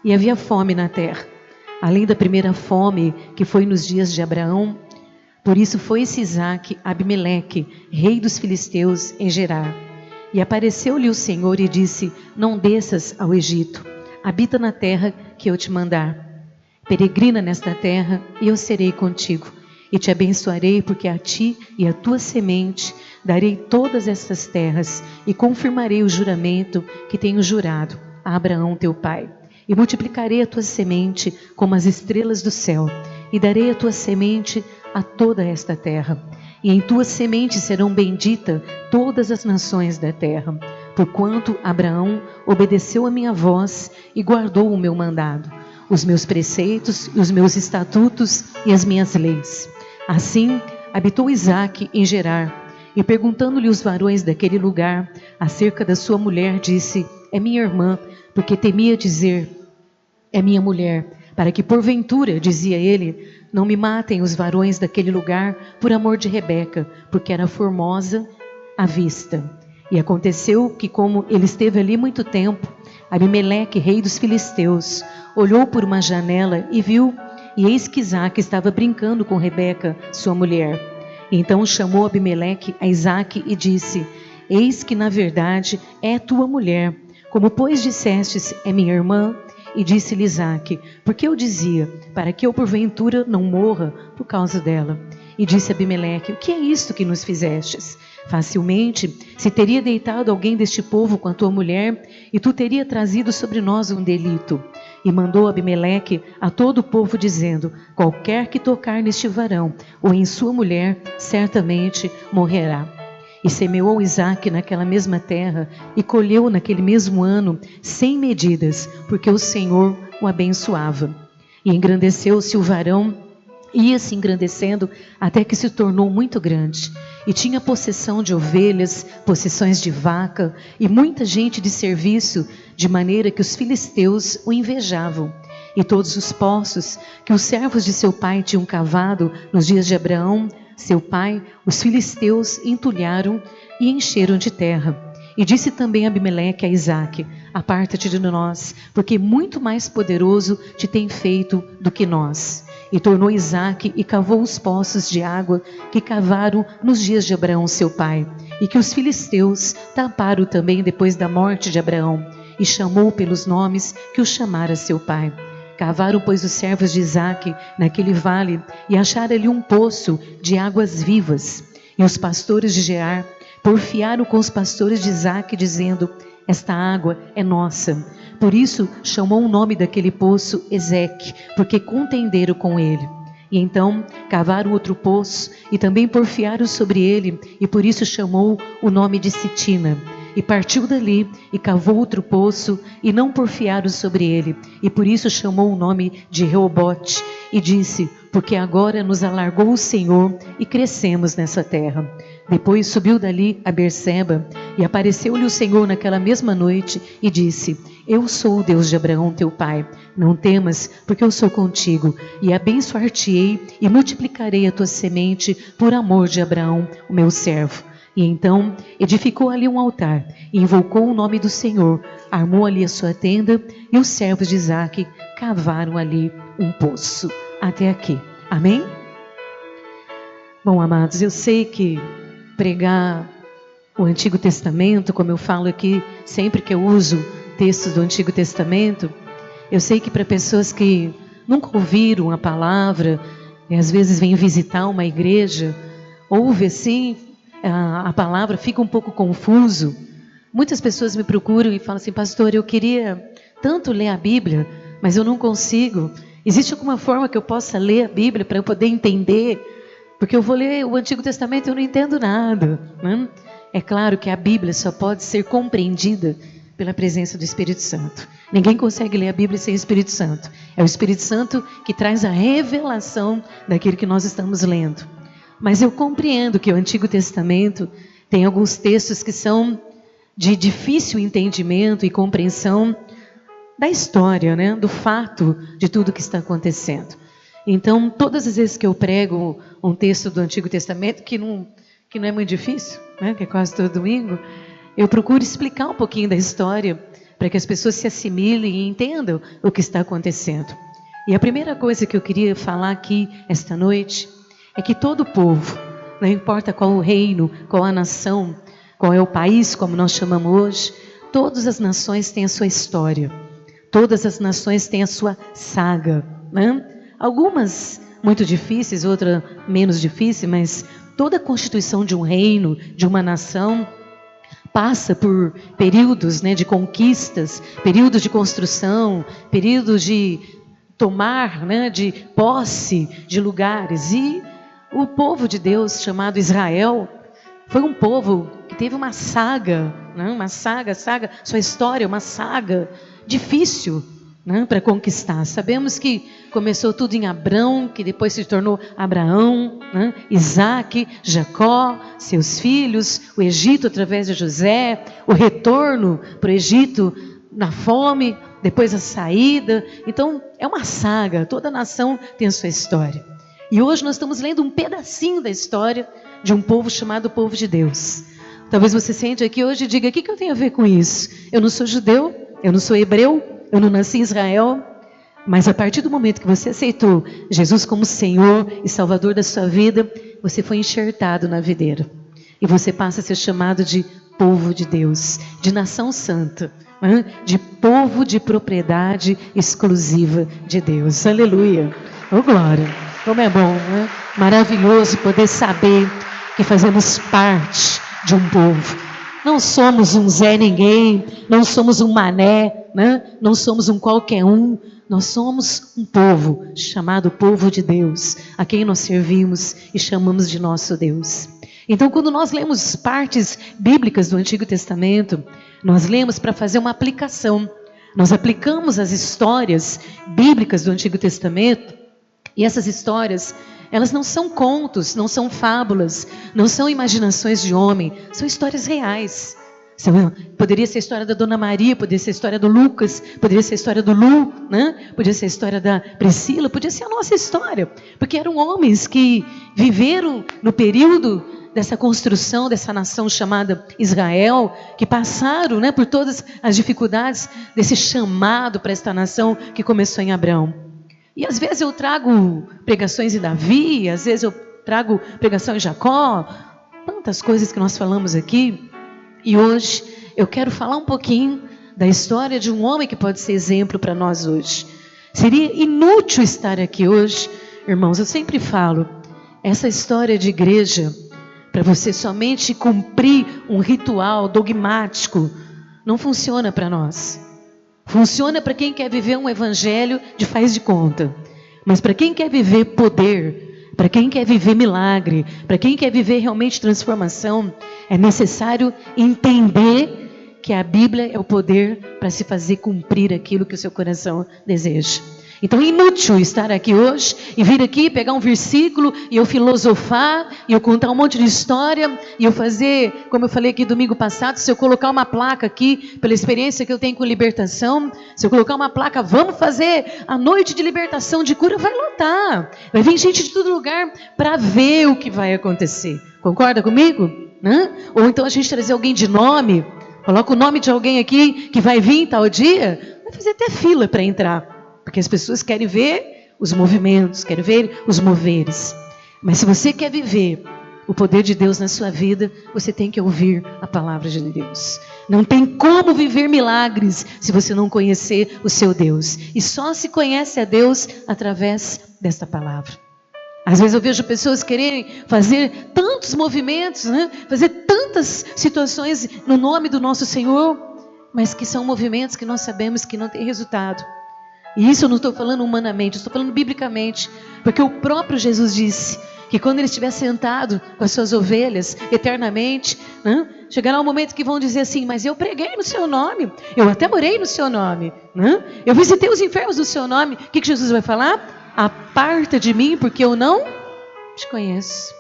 e havia fome na terra, além da primeira fome que foi nos dias de Abraão. Por isso foi-se Isaque a Abimeleque, rei dos filisteus, em Gerar. E apareceu-lhe o Senhor e disse: não desças ao Egito, habita na terra que eu te mandar. Peregrina nesta terra, e eu serei contigo, e te abençoarei, porque a ti e a tua semente darei todas estas terras, e confirmarei o juramento que tenho jurado a Abraão teu pai. E multiplicarei a tua semente como as estrelas do céu, e darei a tua semente a toda esta terra. E em tua semente serão benditas todas as nações da terra, porquanto Abraão obedeceu a minha voz e guardou o meu mandado, os meus preceitos, os meus estatutos e as minhas leis. Assim habitou Isaque em Gerar, e perguntando-lhe os varões daquele lugar acerca da sua mulher, disse: é minha irmã, porque temia dizer: é minha mulher, para que porventura, dizia ele, não me matem os varões daquele lugar por amor de Rebeca, porque era formosa à vista. E aconteceu que, como ele esteve ali muito tempo, Abimeleque, rei dos filisteus, olhou por uma janela e viu, e eis que Isaque estava brincando com Rebeca, sua mulher. Então chamou Abimeleque a Isaque e disse: eis que na verdade é tua mulher, como pois dissestes, é minha irmã. E disse-lhe Isaque: porque eu dizia, para que eu porventura não morra por causa dela. E disse Abimeleque: o que é isto que nos fizestes? Facilmente se teria deitado alguém deste povo com a tua mulher, e tu teria trazido sobre nós um delito. E mandou Abimeleque a todo o povo, dizendo: qualquer que tocar neste varão ou em sua mulher, certamente morrerá. E semeou Isaque naquela mesma terra, e colheu naquele mesmo ano 100 medidas, porque o Senhor o abençoava. E engrandeceu-se o varão, ia se engrandecendo até que se tornou muito grande, e tinha possessão de ovelhas, possessões de vaca, e muita gente de serviço, de maneira que os filisteus o invejavam. E todos os poços que os servos de seu pai tinham cavado nos dias de Abraão, seu pai, os filisteus entulharam e encheram de terra. E disse também Abimeleque a Isaque: aparta-te de nós, porque muito mais poderoso te tem feito do que nós. E tornou Isaque e cavou os poços de água que cavaram nos dias de Abraão seu pai, e que os filisteus taparam também depois da morte de Abraão, e chamou pelos nomes que o chamara seu pai. Cavaram, pois, os servos de Isaque naquele vale, e acharam ali um poço de águas vivas. E os pastores de Gerar porfiaram com os pastores de Isaque, dizendo: esta água é nossa. Por isso chamou o nome daquele poço Ezeque, porque contenderam com ele. E então cavaram outro poço, e também porfiaram sobre ele, e por isso chamou o nome de Sitina. E partiu dali, e cavou outro poço, e não porfiaram sobre ele, e por isso chamou o nome de Reobote, e disse: porque agora nos alargou o Senhor, e crescemos nessa terra. Depois subiu dali a Berseba, e apareceu-lhe o Senhor naquela mesma noite, e disse: eu sou o Deus de Abraão teu pai, não temas, porque eu sou contigo, e abençoar-te-ei, e multiplicarei a tua semente, por amor de Abraão, o meu servo. E então edificou ali um altar, e invocou o nome do Senhor, armou ali a sua tenda, e os servos de Isaque cavaram ali um poço. Até aqui. Amém? Bom, amados, eu sei que pregar o Antigo Testamento, como eu falo aqui, sempre que eu uso textos do Antigo Testamento, eu sei que para pessoas que nunca ouviram a palavra, e às vezes vêm visitar uma igreja, ouve assim a palavra, fica um pouco confuso. Muitas pessoas me procuram e falam assim: pastor, eu queria tanto ler a Bíblia, mas eu não consigo. Existe alguma forma que eu possa ler a Bíblia para eu poder entender? Porque eu vou ler o Antigo Testamento e eu não entendo nada, né? É claro que a Bíblia só pode ser compreendida pela presença do Espírito Santo. Ninguém consegue ler a Bíblia sem o Espírito Santo. É o Espírito Santo que traz a revelação daquilo que nós estamos lendo. Mas eu compreendo que o Antigo Testamento tem alguns textos que são de difícil entendimento e compreensão da história, né? Do fato de tudo que está acontecendo. Então, todas as vezes que eu prego um texto do Antigo Testamento, que não é muito difícil, né? Que é quase todo domingo, eu procuro explicar um pouquinho da história para que as pessoas se assimilem e entendam o que está acontecendo. E a primeira coisa que eu queria falar aqui esta noite é que todo povo, não importa qual o reino, qual a nação, qual é o país, como nós chamamos hoje, todas as nações têm a sua história, todas as nações têm a sua saga, né? Algumas muito difíceis, outras menos difíceis, mas toda a constituição de um reino, de uma nação, passa por períodos, né, de conquistas, períodos de construção, períodos de tomar, né, de posse de lugares. E o povo de Deus, chamado Israel, foi um povo que teve uma saga, né, sua história, uma saga difícil, né, para conquistar. Sabemos que começou tudo em Abrão, que depois se tornou Abraão, né, Isaac, Jacó, seus filhos, o Egito através de José, o retorno para o Egito na fome, depois a saída. Então é uma saga, toda nação tem a sua história. E hoje nós estamos lendo um pedacinho da história de um povo chamado povo de Deus. Talvez você sente aqui hoje e diga: o que eu tenho a ver com isso? Eu não sou judeu, eu não sou hebreu, eu não nasci em Israel. Mas a partir do momento que você aceitou Jesus como Senhor e Salvador da sua vida, você foi enxertado na videira. E você passa a ser chamado de povo de Deus, de nação santa, de povo de propriedade exclusiva de Deus. Aleluia! Oh, glória! Como é bom, né? Maravilhoso poder saber que fazemos parte de um povo. Não somos um Zé Ninguém, não somos um Mané, né? Não somos um qualquer um. Nós somos um povo chamado povo de Deus, a quem nós servimos e chamamos de nosso Deus. Então, quando nós lemos partes bíblicas do Antigo Testamento, nós lemos para fazer uma aplicação. Nós aplicamos as histórias bíblicas do Antigo Testamento, e essas histórias, elas não são contos, não são fábulas, não são imaginações de homem, são histórias reais. Poderia ser a história da Dona Maria, poderia ser a história do Lucas, poderia ser a história do Lu, né? Poderia ser a história da Priscila, poderia ser a nossa história, porque eram homens que viveram no período dessa construção, dessa nação chamada Israel, que passaram, né, por todas as dificuldades desse chamado para esta nação que começou em Abraão. E às vezes eu trago pregações em Davi, às vezes eu trago pregação em Jacó, tantas coisas que nós falamos aqui. E hoje eu quero falar um pouquinho da história de um homem que pode ser exemplo para nós hoje. Seria inútil estar aqui hoje, irmãos, eu sempre falo, essa história de igreja, para você somente cumprir um ritual dogmático, não funciona para nós. Funciona para quem quer viver um evangelho de faz de conta. Mas para quem quer viver poder, para quem quer viver milagre, para quem quer viver realmente transformação, é necessário entender que a Bíblia é o poder para se fazer cumprir aquilo que o seu coração deseja. Então é inútil estar aqui hoje e vir aqui pegar um versículo e eu filosofar e eu contar um monte de história e eu fazer, como eu falei aqui domingo passado, se eu colocar uma placa aqui, pela experiência que eu tenho com libertação, se eu colocar uma placa, vamos fazer a noite de libertação, de cura, vai lotar. Vai vir gente de todo lugar para ver o que vai acontecer. Concorda comigo? Ou então a gente trazer alguém de nome, coloca o nome de alguém aqui que vai vir tal dia, vai fazer até fila para entrar. Porque as pessoas querem ver os movimentos, querem ver os moveres. Mas se você quer viver o poder de Deus na sua vida, você tem que ouvir a palavra de Deus. Não tem como viver milagres se você não conhecer o seu Deus. E só se conhece a Deus através desta palavra. Às vezes eu vejo pessoas quererem fazer tantos movimentos, né? Fazer tantas situações no nome do nosso Senhor, mas que são movimentos que nós sabemos que não têm resultado. E isso eu não estou falando humanamente, eu estou falando biblicamente, porque o próprio Jesus disse que quando ele estiver sentado com as suas ovelhas eternamente, né, chegará um momento que vão dizer assim: mas eu preguei no seu nome, eu até morei no seu nome, né, eu visitei os enfermos no seu nome. O que Jesus vai falar? Aparta de mim, porque eu não te conheço.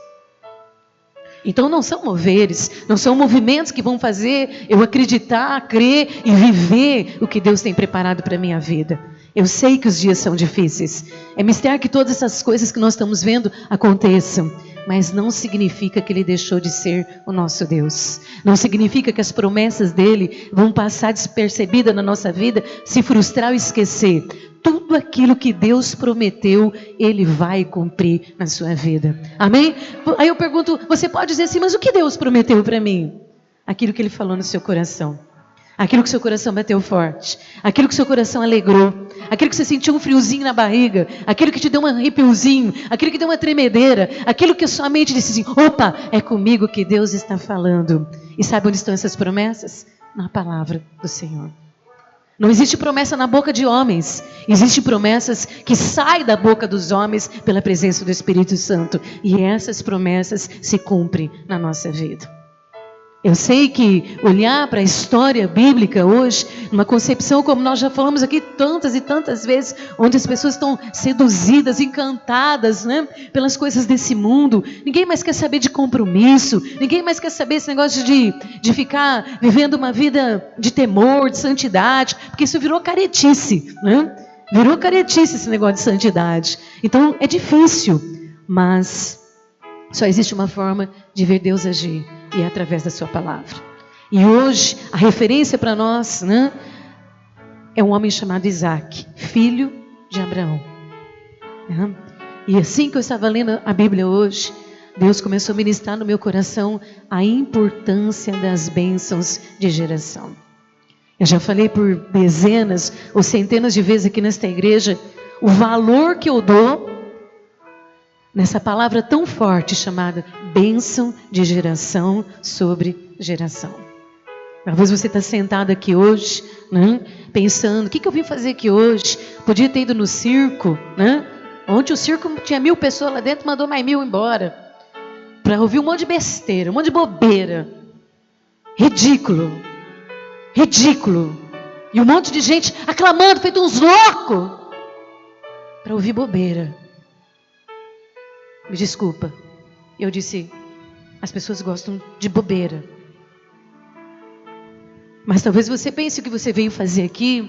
Então não são moveres, não são movimentos que vão fazer eu acreditar, crer e viver o que Deus tem preparado para a minha vida. Eu sei que os dias são difíceis. É mistério que todas essas coisas que nós estamos vendo aconteçam. Mas não significa que Ele deixou de ser o nosso Deus. Não significa que as promessas dEle vão passar despercebidas na nossa vida, se frustrar ou esquecer. Tudo aquilo que Deus prometeu, Ele vai cumprir na sua vida. Amém? Aí eu pergunto, você pode dizer assim, mas o que Deus prometeu para mim? Aquilo que Ele falou no seu coração. Aquilo que seu coração bateu forte, aquilo que seu coração alegrou, aquilo que você sentiu um friozinho na barriga, aquilo que te deu um arrepiozinho, aquilo que deu uma tremedeira, aquilo que a sua mente disse assim, opa, é comigo que Deus está falando. E sabe onde estão essas promessas? Na palavra do Senhor. Não existe promessa na boca de homens, existem promessas que saem da boca dos homens pela presença do Espírito Santo. E essas promessas se cumprem na nossa vida. Eu sei que olhar para a história bíblica hoje, numa concepção como nós já falamos aqui tantas e tantas vezes, onde as pessoas estão seduzidas, encantadas, né, pelas coisas desse mundo. Ninguém mais quer saber de compromisso, ninguém mais quer saber esse negócio de ficar vivendo uma vida de temor, de santidade, porque isso virou caretice, né? Virou caretice esse negócio de santidade. Então é difícil, mas só existe uma forma de ver Deus agir. E é através da sua palavra. E hoje, a referência para nós, né, é um homem chamado Isaac, filho de Abraão. E assim que eu estava lendo a Bíblia hoje, Deus começou a ministrar no meu coração a importância das bênçãos de geração. Eu já falei por dezenas ou centenas de vezes aqui nesta igreja, o valor que eu dou nessa palavra tão forte chamada bênção de geração sobre geração. Talvez você está sentado aqui hoje, né, pensando, o que eu vim fazer aqui hoje? Podia ter ido no circo, né? Ontem o circo tinha 1000 pessoas lá dentro, mandou mais 1000 embora. Para ouvir um monte de besteira, um monte de bobeira. Ridículo. Ridículo. E um monte de gente aclamando, feito uns loucos. Para ouvir bobeira. Me desculpa, eu disse, as pessoas gostam de bobeira. Mas talvez você pense o que você veio fazer aqui,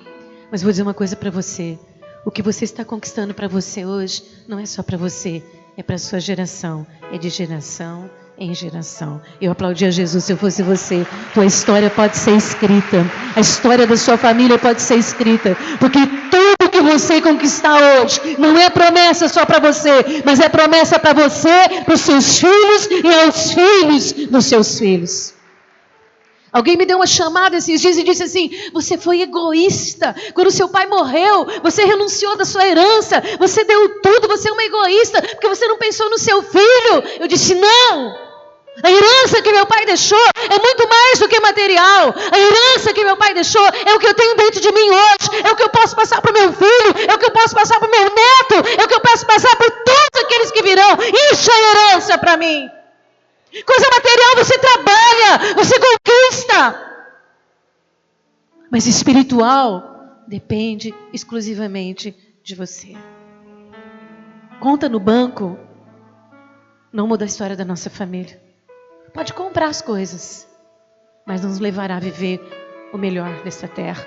mas vou dizer uma coisa para você. O que você está conquistando para você hoje não é só para você, é para a sua geração, é de geração em geração. Eu aplaudia Jesus se eu fosse você. Tua história pode ser escrita, a história da sua família pode ser escrita, porque tudo que você conquistar hoje não é promessa só para você, mas é promessa para você, para os seus filhos e aos filhos dos seus filhos. Alguém me deu uma chamada esses dias e disse assim, você foi egoísta, quando seu pai morreu, você renunciou da sua herança, você deu tudo, você é uma egoísta, porque você não pensou no seu filho. Eu disse, não, a herança que meu pai deixou é muito mais do que material. A herança que meu pai deixou é o que eu tenho dentro de mim hoje, é o que eu posso passar para o meu filho, é o que eu posso passar para o meu neto, é o que eu posso passar para todos aqueles que virão. Isso é herança para mim. Coisa material você trabalha, você conquista. Mas espiritual depende exclusivamente de você. Conta no banco não muda a história da nossa família. Pode comprar as coisas, mas nos levará a viver o melhor dessa terra.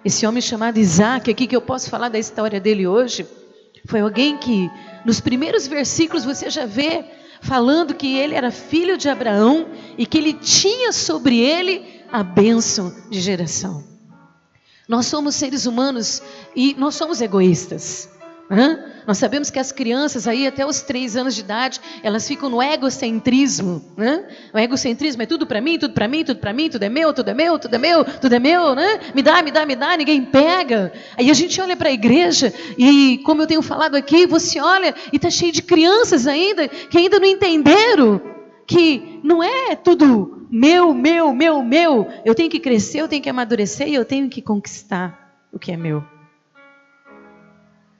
Esse homem chamado Isaac, aqui que eu posso falar da história dele hoje, foi alguém que nos primeiros versículos você já vê falando que ele era filho de Abraão e que ele tinha sobre ele a bênção de geração. Nós somos seres humanos e nós somos egoístas. Nós sabemos que as crianças aí até os 3 anos de idade, elas ficam no egocentrismo. O egocentrismo é tudo para mim, tudo para mim, tudo para mim, tudo é meu, tudo é meu, tudo é meu, tudo é meu, né? Me dá, me dá, me dá, ninguém pega. Aí a gente olha para a igreja e, como eu tenho falado aqui, você olha e está cheio de crianças ainda, que ainda não entenderam que não é tudo meu, meu, meu, meu. Eu tenho que crescer, eu tenho que amadurecer e eu tenho que conquistar o que é meu.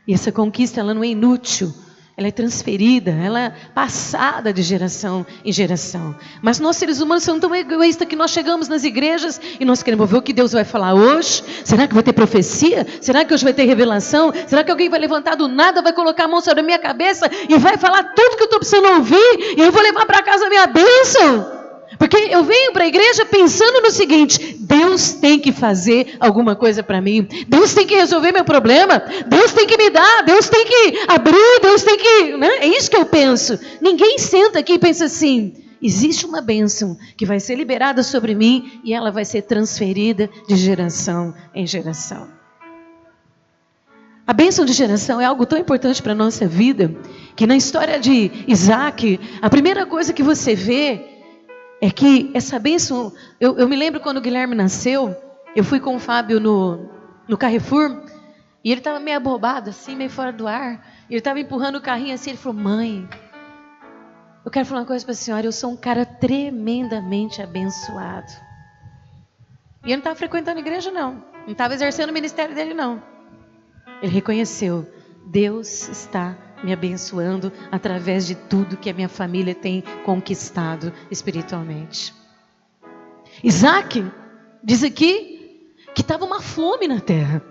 E essa conquista, ela não é inútil, ela é transferida, ela é passada de geração em geração. Mas nós seres humanos somos tão egoístas que nós chegamos nas igrejas e nós queremos ver o que Deus vai falar hoje. Será que vai ter profecia? Será que hoje vai ter revelação? Será que alguém vai levantar do nada, vai colocar a mão sobre a minha cabeça e vai falar tudo que eu estou precisando ouvir e eu vou levar para casa a minha bênção? Porque eu venho para a igreja pensando no seguinte: Deus tem que fazer alguma coisa para mim, Deus tem que resolver meu problema, Deus tem que me dar, Deus tem que abrir, Deus tem que... Né? É isso que eu penso. Ninguém senta aqui e pensa assim: existe uma bênção que vai ser liberada sobre mim e ela vai ser transferida de geração em geração. A bênção de geração é algo tão importante para a nossa vida, que na história de Isaac, a primeira coisa que você vê é que essa bênção... Eu me lembro quando o Guilherme nasceu, eu fui com o Fábio no Carrefour, e ele estava meio abobado, assim, meio fora do ar. Ele estava empurrando o carrinho assim, ele falou: mãe, eu quero falar uma coisa para a senhora, eu sou um cara tremendamente abençoado. E ele não estava frequentando a igreja, não estava exercendo o ministério dele, não. Ele reconheceu: Deus está me abençoando através de tudo que a minha família tem conquistado espiritualmente. Isaac diz aqui que estava uma fome na terra.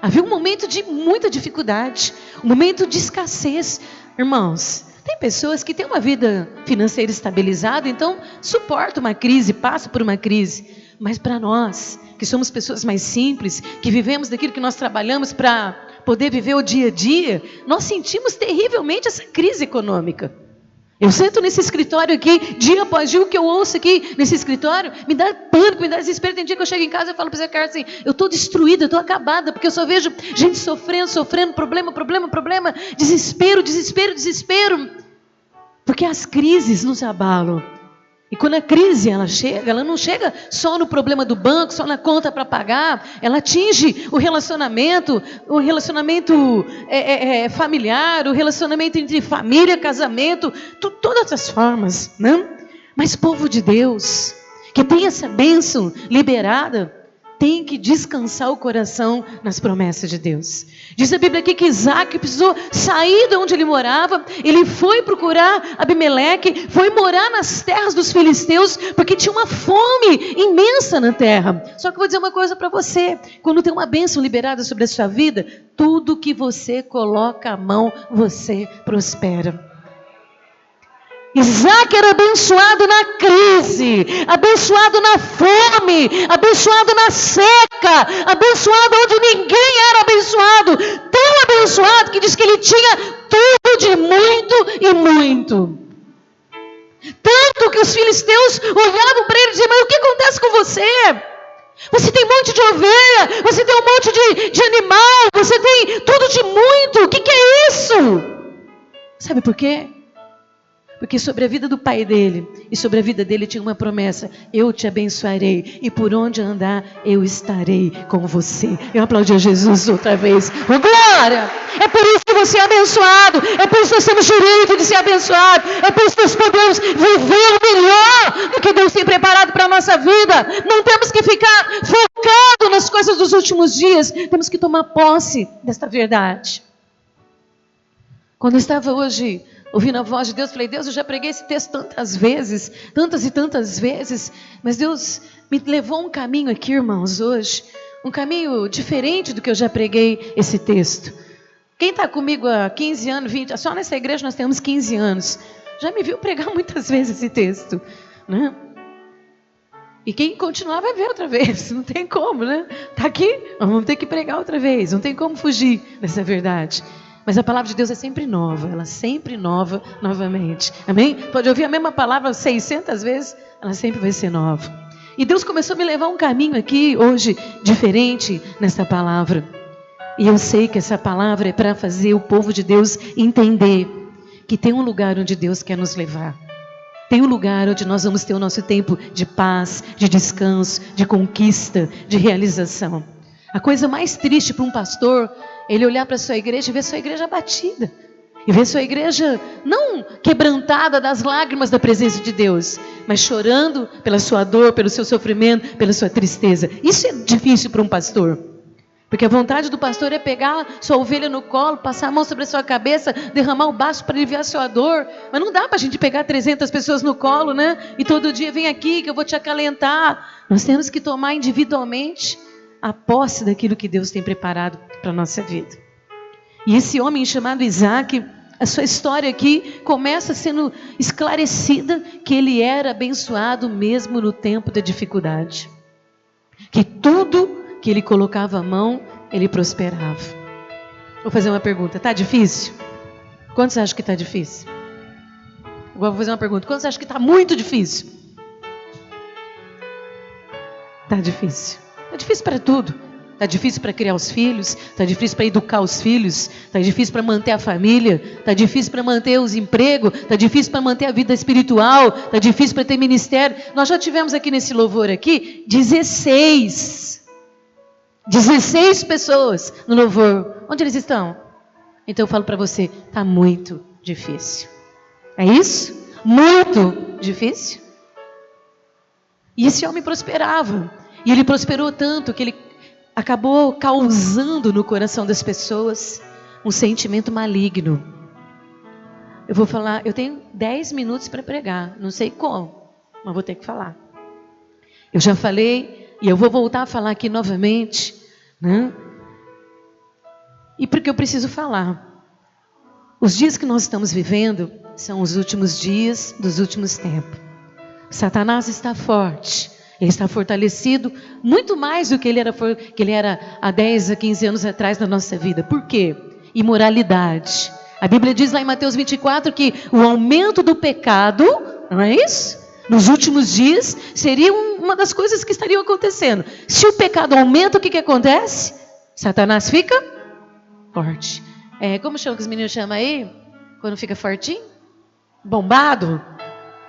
Havia um momento de muita dificuldade, um momento de escassez. Irmãos, tem pessoas que têm uma vida financeira estabilizada, então suporta uma crise, passa por uma crise. Mas para nós, que somos pessoas mais simples, que vivemos daquilo que nós trabalhamos para poder viver o dia a dia, nós sentimos terrivelmente essa crise econômica. Eu sento nesse escritório aqui, dia após dia, o que eu ouço aqui nesse escritório me dá pânico, me dá desespero. Tem dia que eu chego em casa e falo para você, Carlos, assim: eu estou destruída, eu estou acabada, porque eu só vejo gente sofrendo, problema, desespero. Porque as crises nos abalam. E quando a crise ela não chega só no problema do banco, só na conta para pagar. Ela atinge o relacionamento familiar, o relacionamento entre família, casamento, todas as formas, né? Mas povo de Deus, que tem essa bênção liberada, tem que descansar o coração nas promessas de Deus. Diz a Bíblia aqui que Isaac precisou sair de onde ele morava. Ele foi procurar Abimeleque, foi morar nas terras dos filisteus, porque tinha uma fome imensa na terra. Só que eu vou dizer uma coisa para você: quando tem uma bênção liberada sobre a sua vida, tudo que você coloca a mão, você prospera. Isaac era abençoado na crise, abençoado na fome, abençoado na seca, abençoado onde ninguém era abençoado, tão abençoado que diz que ele tinha tudo de muito e muito. Tanto que os filisteus olhavam para ele e diziam: mas o que acontece com você? Você tem um monte de ovelha, você tem um monte de animal, você tem tudo de muito, o que é isso? Sabe por quê? Porque sobre a vida do pai dele e sobre a vida dele tinha uma promessa: eu te abençoarei e por onde andar eu estarei com você. Eu aplaudi a Jesus outra vez. Oh, glória! É por isso que você é abençoado, é por isso que nós temos direito de ser abençoado, é por isso que nós podemos viver o melhor do que Deus tem preparado para a nossa vida. Não temos que ficar focado nas coisas dos últimos dias, temos que tomar posse desta verdade. Quando eu estava hoje ouvindo a voz de Deus, falei: Deus, eu já preguei esse texto tantas vezes, tantas e tantas vezes, mas Deus me levou um caminho aqui, irmãos, hoje, um caminho diferente do que eu já preguei esse texto. Quem está comigo há 15 anos, 20, só nessa igreja nós temos 15 anos, já me viu pregar muitas vezes esse texto, né? E quem continuar vai ver outra vez, não tem como, né? Está aqui, vamos ter que pregar outra vez, não tem como fugir dessa verdade. Mas a palavra de Deus é sempre nova, ela sempre nova novamente. Amém? Pode ouvir a mesma palavra 600 vezes, ela sempre vai ser nova. E Deus começou a me levar um caminho aqui hoje diferente nessa palavra. E eu sei que essa palavra é para fazer o povo de Deus entender que tem um lugar onde Deus quer nos levar. Tem um lugar onde nós vamos ter o nosso tempo de paz, de descanso, de conquista, de realização. A coisa mais triste para um pastor, ele olhar para a sua igreja e ver sua igreja abatida. E ver sua igreja não quebrantada das lágrimas da presença de Deus, mas chorando pela sua dor, pelo seu sofrimento, pela sua tristeza. Isso é difícil para um pastor. Porque a vontade do pastor é pegar sua ovelha no colo, passar a mão sobre a sua cabeça, derramar o básico para aliviar a sua dor. Mas não dá para a gente pegar 300 pessoas no colo, né? E todo dia vem aqui que eu vou te acalentar. Nós temos que tomar individualmente a posse daquilo que Deus tem preparado para a nossa vida. E esse homem chamado Isaac, A sua história aqui começa sendo esclarecida que ele era abençoado mesmo no tempo da dificuldade. Que tudo que ele colocava a mão, ele prosperava. Vou fazer uma pergunta, está difícil? Quantos acham que está difícil? Agora vou fazer uma pergunta, quantos acham que está muito difícil? Está difícil. Está difícil para tudo. Está difícil para criar os filhos, está difícil para educar os filhos, está difícil para manter a família, está difícil para manter os empregos, está difícil para manter a vida espiritual, está difícil para ter ministério. Nós já tivemos aqui nesse louvor aqui 16 pessoas no louvor. Onde eles estão? Então eu falo para você, está muito difícil. É isso? Muito difícil. E esse homem prosperava. E ele prosperou tanto que ele acabou causando no coração das pessoas um sentimento maligno. Eu vou falar, eu tenho 10 minutos para pregar, não sei como, mas vou ter que falar. Eu já falei e eu vou voltar a falar aqui novamente, né? E porque eu preciso falar. Os dias que nós estamos vivendo são os últimos dias dos últimos tempos. Satanás está forte. Ele está fortalecido muito mais do que ele era há 10 a 15 anos atrás na nossa vida. Por quê? Imoralidade. A Bíblia diz lá em Mateus 24 que o aumento do pecado, não é isso? Nos últimos dias seria uma das coisas que estariam acontecendo. Se o pecado aumenta, o que acontece? Satanás fica forte. Como chama que os meninos chamam aí? Quando fica fortinho? Bombado.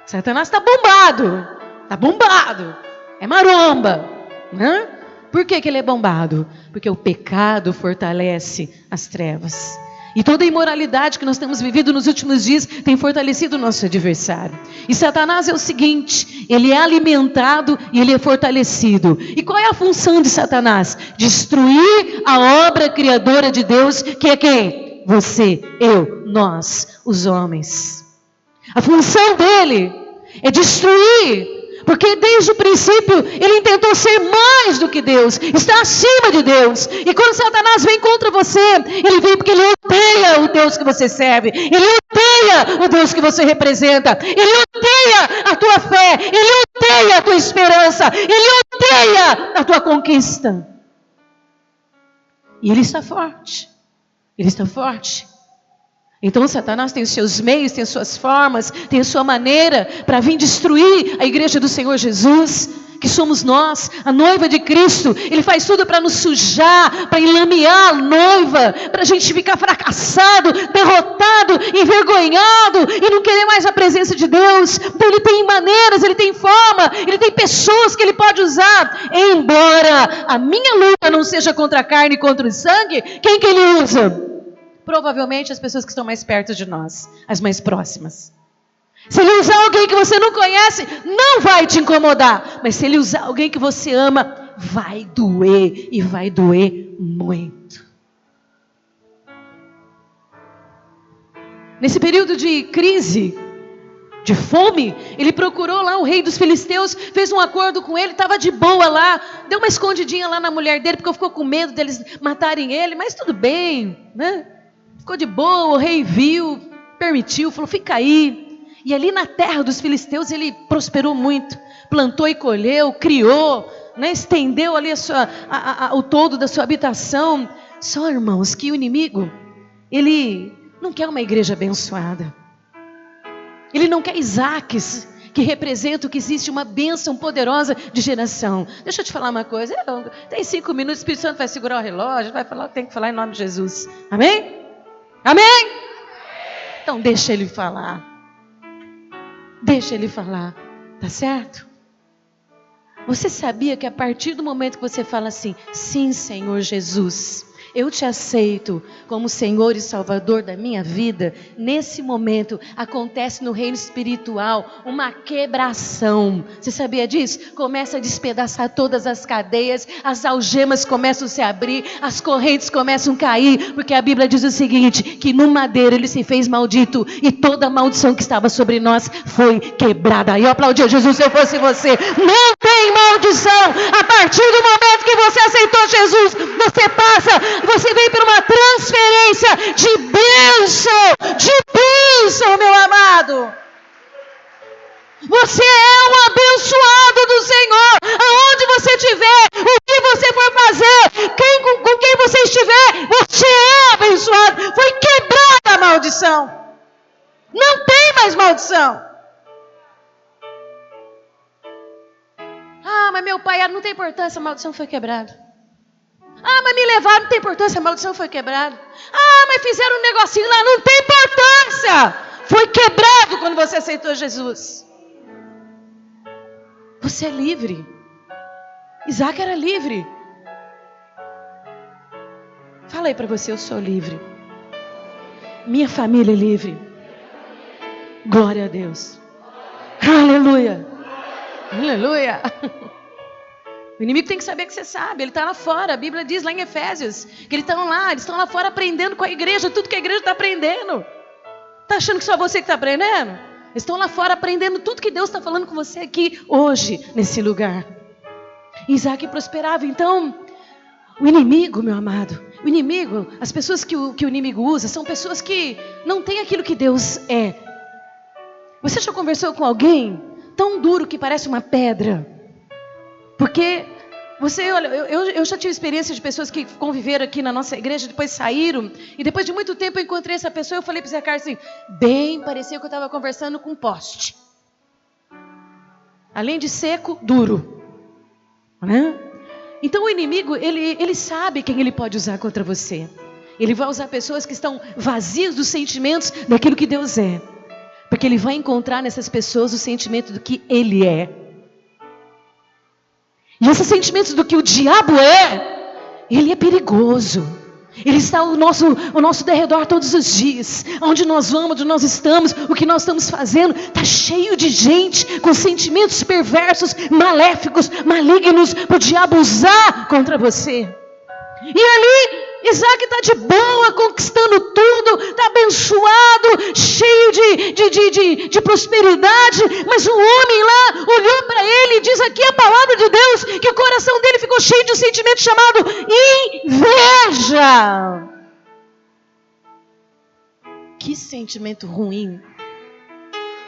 Satanás está bombado. Está bombado. É maromba, né? Por que ele é bombado? Porque o pecado fortalece as trevas. E toda a imoralidade que nós temos vivido nos últimos dias tem fortalecido o nosso adversário. E Satanás é o seguinte, ele é alimentado e ele é fortalecido. E qual é a função de Satanás? Destruir a obra criadora de Deus, que é quem? Você, eu, nós, os homens. A função dele é destruir. Porque desde o princípio ele tentou ser mais do que Deus, está acima de Deus. E quando Satanás vem contra você, ele vem porque ele odeia o Deus que você serve, ele odeia o Deus que você representa, ele odeia a tua fé, ele odeia a tua esperança, ele odeia a tua conquista. E ele está forte, ele está forte. Então Satanás tem os seus meios, tem as suas formas, tem a sua maneira para vir destruir a igreja do Senhor Jesus, que somos nós, a noiva de Cristo. Ele faz tudo para nos sujar, para enlamear a noiva, para a gente ficar fracassado, derrotado, envergonhado e não querer mais a presença de Deus. Então ele tem maneiras, ele tem forma, ele tem pessoas que ele pode usar. Embora a minha luta não seja contra a carne e contra o sangue, quem que ele usa? Provavelmente as pessoas que estão mais perto de nós, as mais próximas. Se ele usar alguém que você não conhece, não vai te incomodar. Mas se ele usar alguém que você ama, vai doer e vai doer muito. Nesse período de crise, de fome, ele procurou lá o rei dos filisteus, fez um acordo com ele, estava de boa lá, deu uma escondidinha lá na mulher dele, porque ficou com medo deles matarem ele, mas tudo bem, né? Ficou de boa, o rei viu, permitiu, falou, fica aí. E ali na terra dos filisteus ele prosperou muito, plantou e colheu, criou, né? Estendeu ali o todo da sua habitação. Só, irmãos, que o inimigo, ele não quer uma igreja abençoada. Ele não quer Isaques, que representa que existe uma bênção poderosa de geração. Deixa eu te falar uma coisa, tem 5 minutos, o Espírito Santo vai segurar o relógio, vai falar o que tem que falar em nome de Jesus. Amém? Amém? Então deixa ele falar. Deixa ele falar. Tá certo? Você sabia que a partir do momento que você fala assim, sim, Senhor Jesus, eu te aceito como Senhor e Salvador da minha vida, nesse momento acontece no reino espiritual uma quebração. Você sabia disso? Começa a despedaçar todas as cadeias, as algemas começam a se abrir, as correntes começam a cair, porque a Bíblia diz o seguinte, que no madeiro ele se fez maldito e toda a maldição que estava sobre nós foi quebrada. E eu aplaudia Jesus se eu fosse você. Não tem maldição. A partir do momento que você aceitou Jesus, você vem por uma transferência de bênção, de abençoado. Foi quebrada a maldição. Não tem mais maldição. Ah, mas meu pai não tem importância, a maldição foi quebrada. Ah, mas me levaram, não tem importância, a maldição foi quebrada. Ah, mas fizeram um negocinho lá, não tem importância. Foi quebrado quando você aceitou Jesus. Você é livre. Isaac era livre. Fala aí para você, eu sou livre. Minha família é livre. Glória a Deus. Aleluia. Aleluia. O inimigo tem que saber que você sabe. Ele está lá fora. A Bíblia diz lá em Efésios que eles estão lá fora aprendendo com a igreja. Tudo que a igreja está aprendendo. Está achando que só você que está aprendendo? Eles estão lá fora aprendendo tudo que Deus está falando com você aqui hoje, nesse lugar. Isaac prosperava. Então, o inimigo, meu amado, o inimigo, as pessoas que o inimigo usa são pessoas que não têm aquilo que Deus é. Você já conversou com alguém tão duro que parece uma pedra? Porque você, olha, eu já tive experiência de pessoas que conviveram aqui na nossa igreja, depois saíram, e depois de muito tempo eu encontrei essa pessoa, eu falei para o Zé Carlos assim, bem, parecia que eu estava conversando com um poste. Além de seco, duro. Né? Então o inimigo, ele sabe quem ele pode usar contra você. Ele vai usar pessoas que estão vazias dos sentimentos daquilo que Deus é. Porque ele vai encontrar nessas pessoas o sentimento do que ele é. E esses sentimentos do que o diabo é, ele é perigoso. Ele está ao nosso derredor todos os dias. Onde nós vamos, onde nós estamos, o que nós estamos fazendo, está cheio de gente com sentimentos perversos, maléficos, malignos, para o diabo usar contra você. E ali, Isaac está de boa, conquistando tudo, está abençoado, cheio de prosperidade, mas o homem lá olhou para ele e diz aqui a palavra de Deus, que o coração dele ficou cheio de um sentimento chamado inveja. Que sentimento ruim.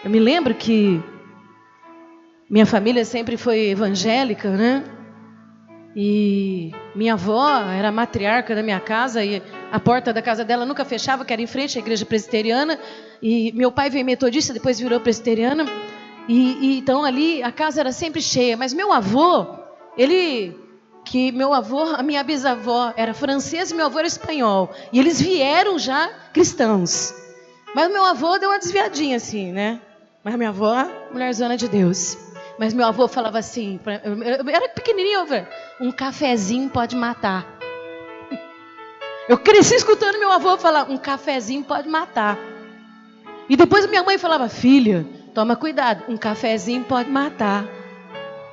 Eu me lembro que minha família sempre foi evangélica, né? E minha avó era a matriarca da minha casa e a porta da casa dela nunca fechava, que era em frente à igreja presbiteriana. E meu pai veio metodista, depois virou presbiteriana. E então ali a casa era sempre cheia. Mas meu avô, a minha bisavó era francesa e meu avô era espanhol. E eles vieram já cristãos. Mas meu avô deu uma desviadinha assim, né? Mas minha avó, mulherzona de Deus. Mas meu avô falava assim, eu era pequenininho, eu falei, um cafezinho pode matar. Eu cresci escutando meu avô falar, um cafezinho pode matar. E depois minha mãe falava, filha, toma cuidado, um cafezinho pode matar.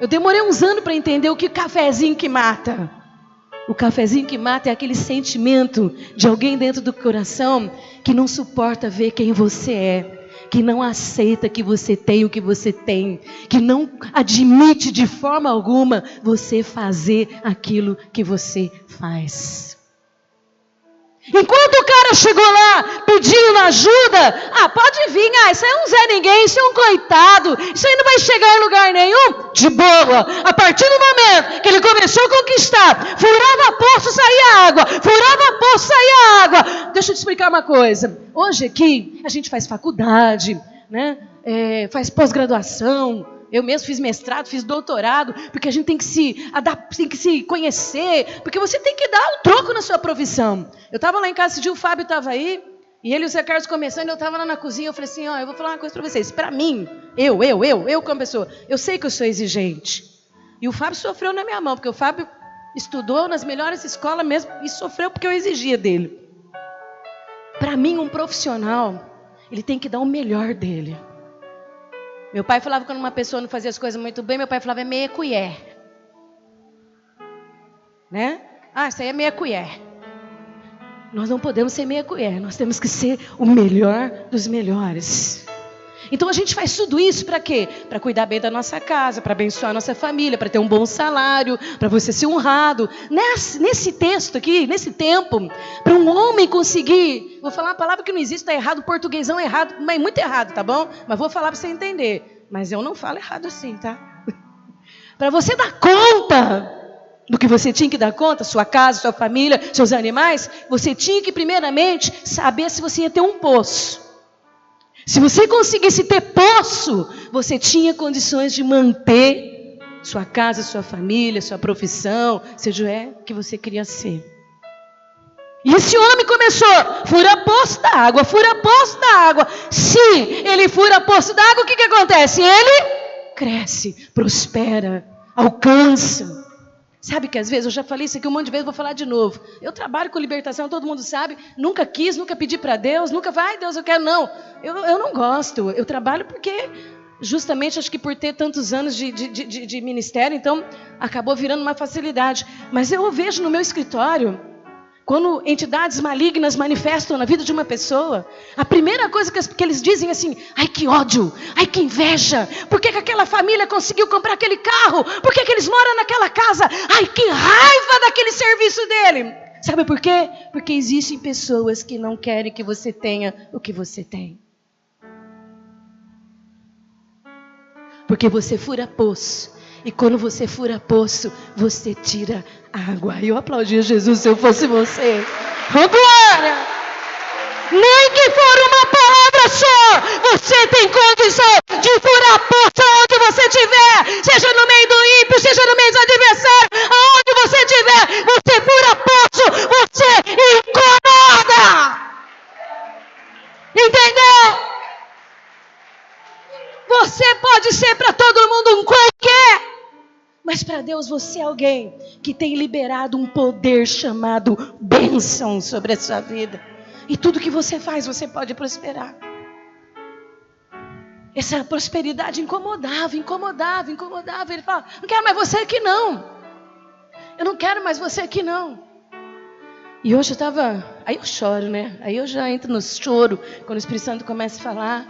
Eu demorei uns anos para entender o que cafezinho que mata. O cafezinho que mata é aquele sentimento de alguém dentro do coração que não suporta ver quem você é. Que não aceita que você tem o que você tem, que não admite de forma alguma você fazer aquilo que você faz. Enquanto o cara chegou lá pedindo ajuda, pode vir, isso aí é um Zé Ninguém, isso é um coitado, isso aí não vai chegar em lugar nenhum, de boa. A partir do momento que ele começou a conquistar, furava poço, saía água, furava poço, saía água. Deixa eu te explicar uma coisa, hoje aqui a gente faz faculdade, né? Faz pós-graduação, eu mesmo fiz mestrado, fiz doutorado, porque a gente tem que se adaptar, tem que se conhecer, porque você tem que dar um troco na sua profissão. Eu estava lá em casa, esse dia o Fábio estava aí, e ele e o Zé Carlos começando, eu estava lá na cozinha, eu falei assim, eu vou falar uma coisa para vocês, para mim, eu como pessoa, eu sei que eu sou exigente, e o Fábio sofreu na minha mão, porque o Fábio estudou nas melhores escolas mesmo, e sofreu porque eu exigia dele. Para mim, um profissional, ele tem que dar o melhor dele. Meu pai falava que quando uma pessoa não fazia as coisas muito bem, meu pai falava, é meia colher. Né? Isso aí é meia colher. Nós não podemos ser meia colher, nós temos que ser o melhor dos melhores. Então a gente faz tudo isso para quê? Para cuidar bem da nossa casa, para abençoar a nossa família, para ter um bom salário, para você ser honrado. Nesse texto aqui, nesse tempo, para um homem conseguir, vou falar uma palavra que não existe, está errado, portuguesão é errado, mas muito errado, tá bom? Mas vou falar para você entender. Mas eu não falo errado assim, tá? Para você dar conta do que você tinha que dar conta, sua casa, sua família, seus animais, você tinha que primeiramente saber se você ia ter um poço. Se você conseguisse ter poço, você tinha condições de manter sua casa, sua família, sua profissão, seja o que você queria ser. E esse homem começou, fura poço da água, fura poço da água. Se ele fura poço da água, o que acontece? Ele cresce, prospera, alcança. Sabe que às vezes, eu já falei isso aqui um monte de vezes, vou falar de novo. Eu trabalho com libertação, todo mundo sabe, nunca quis, nunca pedi para Deus, nunca vai, Deus, eu quero, não. Eu não gosto, eu trabalho porque, justamente, acho que por ter tantos anos de ministério, então, acabou virando uma facilidade. Mas eu vejo no meu escritório, quando entidades malignas manifestam na vida de uma pessoa, a primeira coisa que eles dizem é assim: ai que ódio, ai que inveja, por que aquela família conseguiu comprar aquele carro, por que eles moram naquela casa, ai que raiva daquele serviço dele. Sabe por quê? Porque existem pessoas que não querem que você tenha o que você tem. Porque você fura poço. E quando você fura poço, você tira água. Eu aplaudia Jesus se eu fosse você. Oh, glória! Nem que for uma palavra só, você tem condição de furar poço aonde você estiver. Seja no meio do ímpio, seja no meio do adversário, aonde você estiver, você fura poço, você incomoda. Entendeu? Você pode ser para todo mundo um qualquer, mas para Deus você é alguém que tem liberado um poder chamado bênção sobre a sua vida. E tudo que você faz, você pode prosperar. Essa prosperidade incomodava. Ele fala: não quero mais você aqui não. Eu não quero mais você aqui não. E hoje aí eu choro, né? Aí eu já entro no choro, quando o Espírito Santo começa a falar.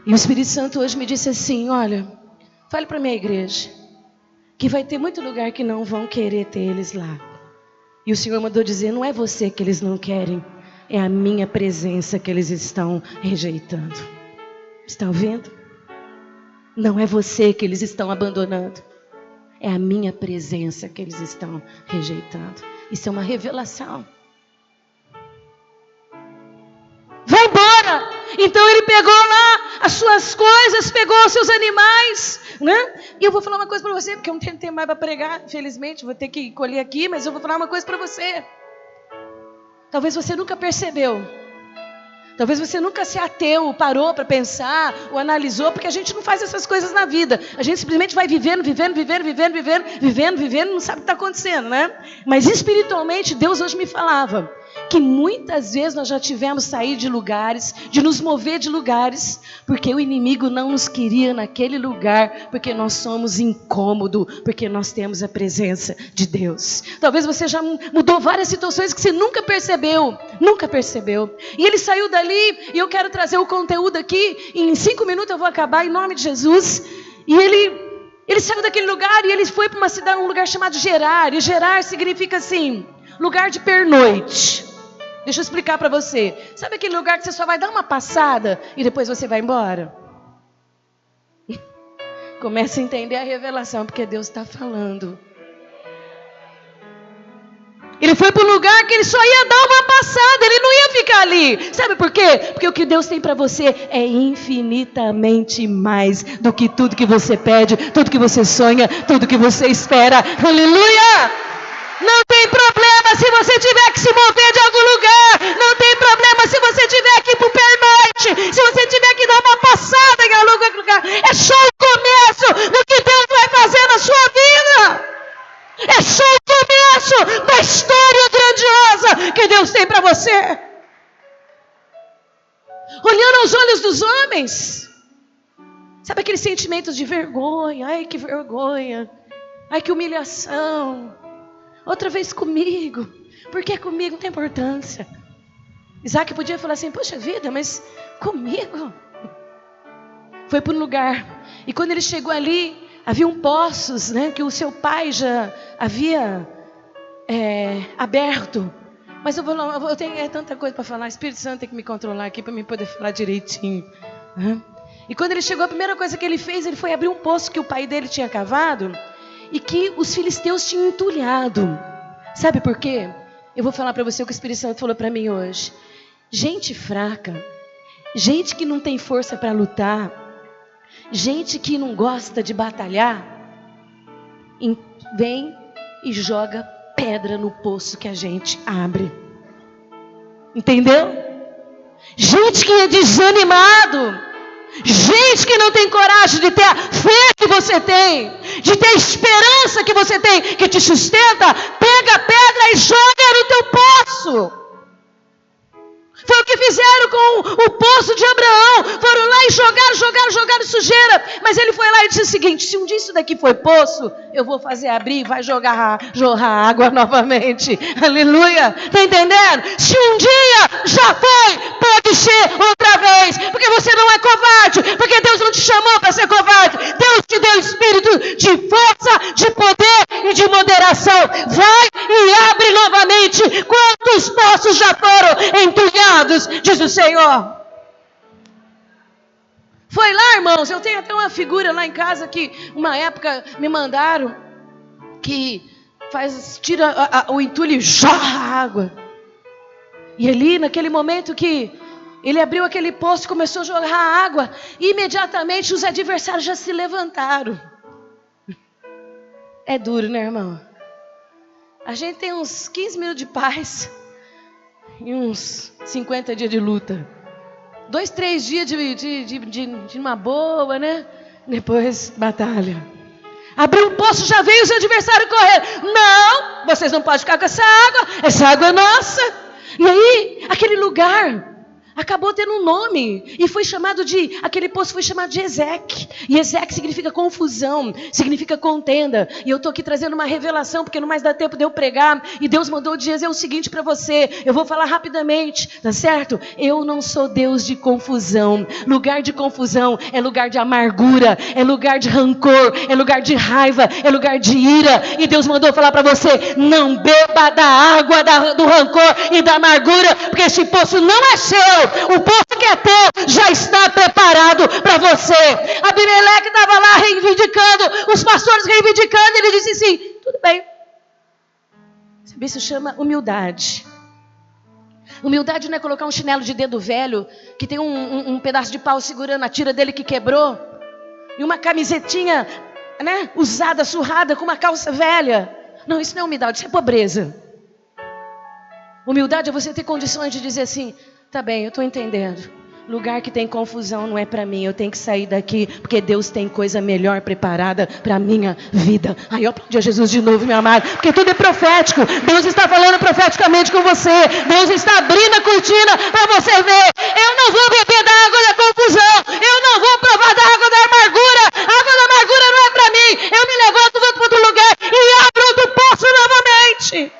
E o Espírito Santo hoje me disse assim: olha, fale para a minha igreja, que vai ter muito lugar que não vão querer ter eles lá. E o Senhor mandou dizer: não é você que eles não querem, é a minha presença que eles estão rejeitando. Está ouvindo? Não é você que eles estão abandonando, é a minha presença que eles estão rejeitando. Isso é uma revelação. Vai embora! Então ele pegou lá as suas coisas, pegou os seus animais, né? E eu vou falar uma coisa para você, porque eu não tenho tempo mais para pregar, infelizmente, vou ter que colher aqui, mas eu vou falar uma coisa para você. Talvez você nunca percebeu, talvez você nunca se ateu, parou para pensar, ou analisou, porque a gente não faz essas coisas na vida. A gente simplesmente vai vivendo, não sabe o que está acontecendo, né? Mas espiritualmente, Deus hoje me falava que muitas vezes nós já tivemos sair de lugares, de nos mover de lugares, porque o inimigo não nos queria naquele lugar, porque nós somos incômodos, porque nós temos a presença de Deus. Talvez você já mudou várias situações que você nunca percebeu. E ele saiu dali, e eu quero trazer o conteúdo aqui, em 5 minutos eu vou acabar, em nome de Jesus. E ele saiu daquele lugar e ele foi para uma cidade, um lugar chamado Gerar, e Gerar significa assim, lugar de pernoite. Deixa eu explicar para você. Sabe aquele lugar que você só vai dar uma passada e depois você vai embora? Comece a entender a revelação, porque Deus está falando. Ele foi para um lugar que ele só ia dar uma passada, ele não ia ficar ali. Sabe por quê? Porque o que Deus tem para você é infinitamente mais do que tudo que você pede, tudo que você sonha, tudo que você espera. Aleluia! Não tem problema se você tiver que se mover de algum lugar. Não tem problema se você tiver que ir para o pernoite. Se você tiver que dar uma passada em algum lugar. É só o começo do que Deus vai fazer na sua vida. É só o começo da história grandiosa que Deus tem para você. Olhando aos olhos dos homens. Sabe aqueles sentimentos de vergonha? Ai, que vergonha. Ai, que humilhação. Outra vez comigo. Por que comigo? Não tem importância. Isaac podia falar assim: poxa vida, mas comigo? Foi para um lugar. E quando ele chegou ali, haviam poços, né, que o seu pai já havia aberto. Mas eu tenho tanta coisa para falar. O Espírito Santo tem que me controlar aqui para mim poder falar direitinho. E quando ele chegou, a primeira coisa que ele fez, ele foi abrir um poço que o pai dele tinha cavado. e que os filisteus tinham entulhado. Sabe por quê? Eu vou falar para você o que o Espírito Santo falou para mim hoje. Gente fraca, gente que não tem força para lutar, gente que não gosta de batalhar, vem e joga pedra no poço que a gente abre. Entendeu? Gente que é desanimado, gente que não tem coragem de ter a fé que você tem, de ter a esperança que você tem, que te sustenta, pega a pedra e joga no teu poço. Foi o que fizeram com o poço de Abraão. Foram lá e jogaram sujeira. Mas ele foi lá e disse o seguinte: se um dia isso daqui foi poço, eu vou fazer abrir e vai jorrar água novamente. Aleluia. Está entendendo? Se um dia já foi, pode ser outra vez. Porque você não é covarde. Porque Deus não te chamou para ser covarde. Deus te deu espírito de força, de poder e de moderação. Vai e abre novamente. Quantos poços já foram entulhados, diz o Senhor. Foi lá, irmãos, eu tenho até uma figura lá em casa que uma época me mandaram, que tira o entulho e jorra água. E ali, naquele momento que ele abriu aquele poço e começou a jorrar água, imediatamente os adversários já se levantaram. É duro, né, irmão? A gente tem uns 15 minutos de paz e uns 50 dias de luta. 2, 3 dias de uma boa, né? Depois, batalha. Abriu um poço, já veio os adversários correndo. Não, vocês não podem ficar com essa água é nossa. E aí, aquele lugar acabou tendo um nome, e aquele poço foi chamado de Ezeque. E Ezeque significa confusão, significa contenda. E eu estou aqui trazendo uma revelação, porque não mais dá tempo de eu pregar. E Deus mandou dizer o seguinte para você, eu vou falar rapidamente, tá certo? Eu não sou Deus de confusão. Lugar de confusão é lugar de amargura, é lugar de rancor, é lugar de raiva, é lugar de ira. E Deus mandou falar para você: não beba da água do rancor e da amargura, porque esse poço não é seu. O poço que é teu já está preparado para você. Abimeleque estava lá reivindicando, os pastores reivindicando, ele disse assim: tudo bem. Isso chama humildade. Humildade não é colocar um chinelo de dedo velho, que tem um pedaço de pau segurando a tira dele que quebrou, e uma camisetinha, né, usada, surrada, com uma calça velha. Não, isso não é humildade, isso é pobreza. Humildade é você ter condições de dizer assim: tá bem, eu estou entendendo. Lugar que tem confusão não é para mim. Eu tenho que sair daqui, porque Deus tem coisa melhor preparada para a minha vida. Aí eu aprendi a Jesus de novo, meu amado. Porque tudo é profético. Deus está falando profeticamente com você. Deus está abrindo a cortina para você ver. Eu não vou beber da água da confusão. Eu não vou provar da água da amargura. A água da amargura não é para mim. Eu me levanto, vou para outro lugar e abro outro poço novamente.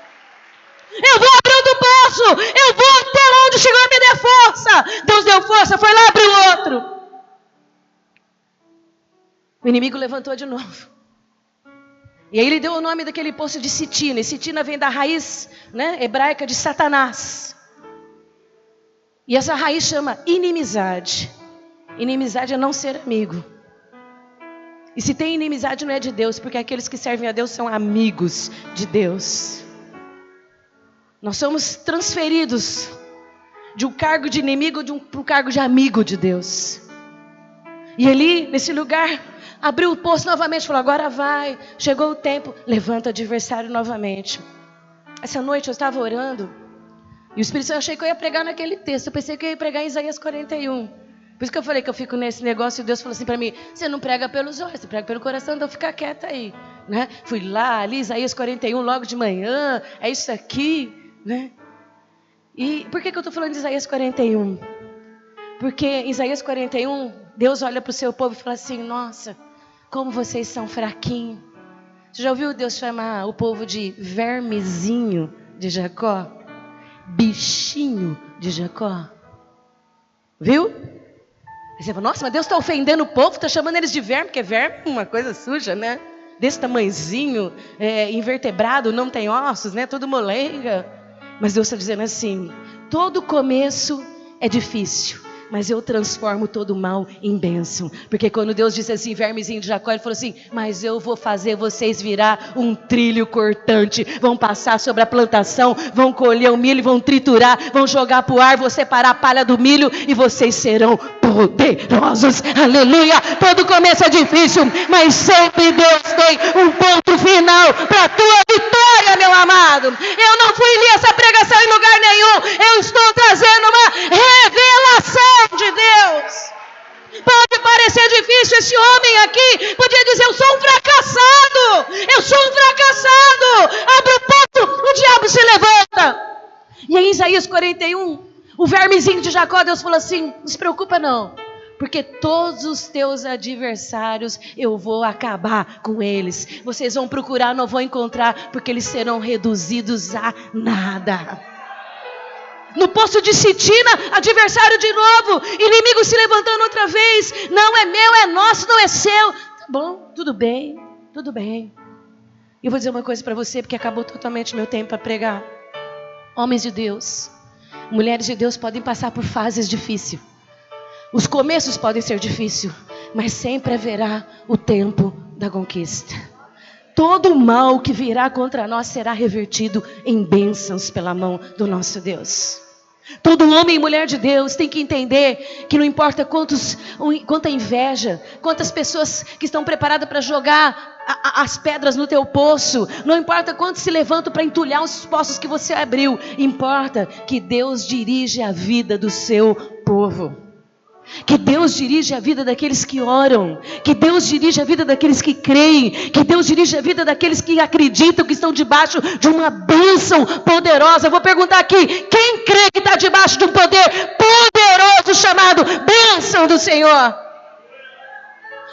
Eu vou abrir outro poço. Eu vou até onde chegou a me der força. Deus deu força, foi lá abrir o outro. O inimigo levantou de novo. E aí ele deu o nome daquele poço de Sitina. E Sitina vem da raiz, né, hebraica de Satanás. E essa raiz chama inimizade. Inimizade é não ser amigo. E se tem inimizade não é de Deus, porque aqueles que servem a Deus são amigos de Deus. Nós somos transferidos de um cargo de inimigo para um cargo de amigo de Deus. E ali, nesse lugar, abriu o poço novamente, falou: agora vai, chegou o tempo, levanta o adversário novamente. Essa noite eu estava orando, e o Espírito Santo, eu achei que eu ia pregar naquele texto, eu pensei que eu ia pregar em Isaías 41. Por isso que eu falei que eu fico nesse negócio, e Deus falou assim para mim: você não prega pelos olhos, você prega pelo coração, então fica quieta aí. Né? Fui lá, ali, Isaías 41, logo de manhã, é isso aqui. Né? E por que eu estou falando de Isaías 41? Porque em Isaías 41, Deus olha para o seu povo e fala assim: nossa, como vocês são fraquinhos. Você já ouviu Deus chamar o povo de vermezinho de Jacó? Bichinho de Jacó? Viu? Aí você fala: nossa, mas Deus está ofendendo o povo, está chamando eles de verme, porque verme é uma coisa suja, né? Desse tamanhozinho, invertebrado, não tem ossos, né? Todo molenga. Mas Deus está dizendo assim: todo começo é difícil, mas eu transformo todo mal em bênção. Porque quando Deus disse assim, vermezinho de Jacó, Ele falou assim, mas eu vou fazer vocês virar um trilho cortante. Vão passar sobre a plantação, vão colher o milho, vão triturar, vão jogar para o ar, vou separar a palha do milho e vocês serão poderosos. Aleluia! Todo começo é difícil, mas sempre Deus tem um ponto final para a tua vitória, meu amado. Eu não fui ler essa pregação em lugar nenhum. Eu estou trazendo uma revelação de Deus. Pode parecer difícil, esse homem aqui podia dizer, eu sou um fracassado, eu sou um fracassado. Abre o poço, o diabo se levanta. E em Isaías 41, o vermezinho de Jacó, Deus falou assim, não se preocupa não, porque todos os teus adversários eu vou acabar com eles. Vocês vão procurar, não vão encontrar, porque eles serão reduzidos a nada. No poço de Sitina, adversário de novo, inimigo se levantando outra vez. Não é meu, é nosso, não é seu. Tá bom, tudo bem, tudo bem. E eu vou dizer uma coisa para você, porque acabou totalmente meu tempo para pregar. Homens de Deus, mulheres de Deus podem passar por fases difíceis. Os começos podem ser difíceis, mas sempre haverá o tempo da conquista. Todo o mal que virá contra nós será revertido em bênçãos pela mão do nosso Deus. Todo homem e mulher de Deus tem que entender que não importa quanta inveja, quantas pessoas que estão preparadas para jogar as pedras no teu poço, não importa quantos se levantam para entulhar os poços que você abriu, importa que Deus dirige a vida do seu povo. Que Deus dirige a vida daqueles que oram, que Deus dirige a vida daqueles que creem, que Deus dirige a vida daqueles que acreditam que estão debaixo de uma bênção poderosa. Eu vou perguntar aqui, quem crê que está debaixo de um poder poderoso chamado bênção do Senhor?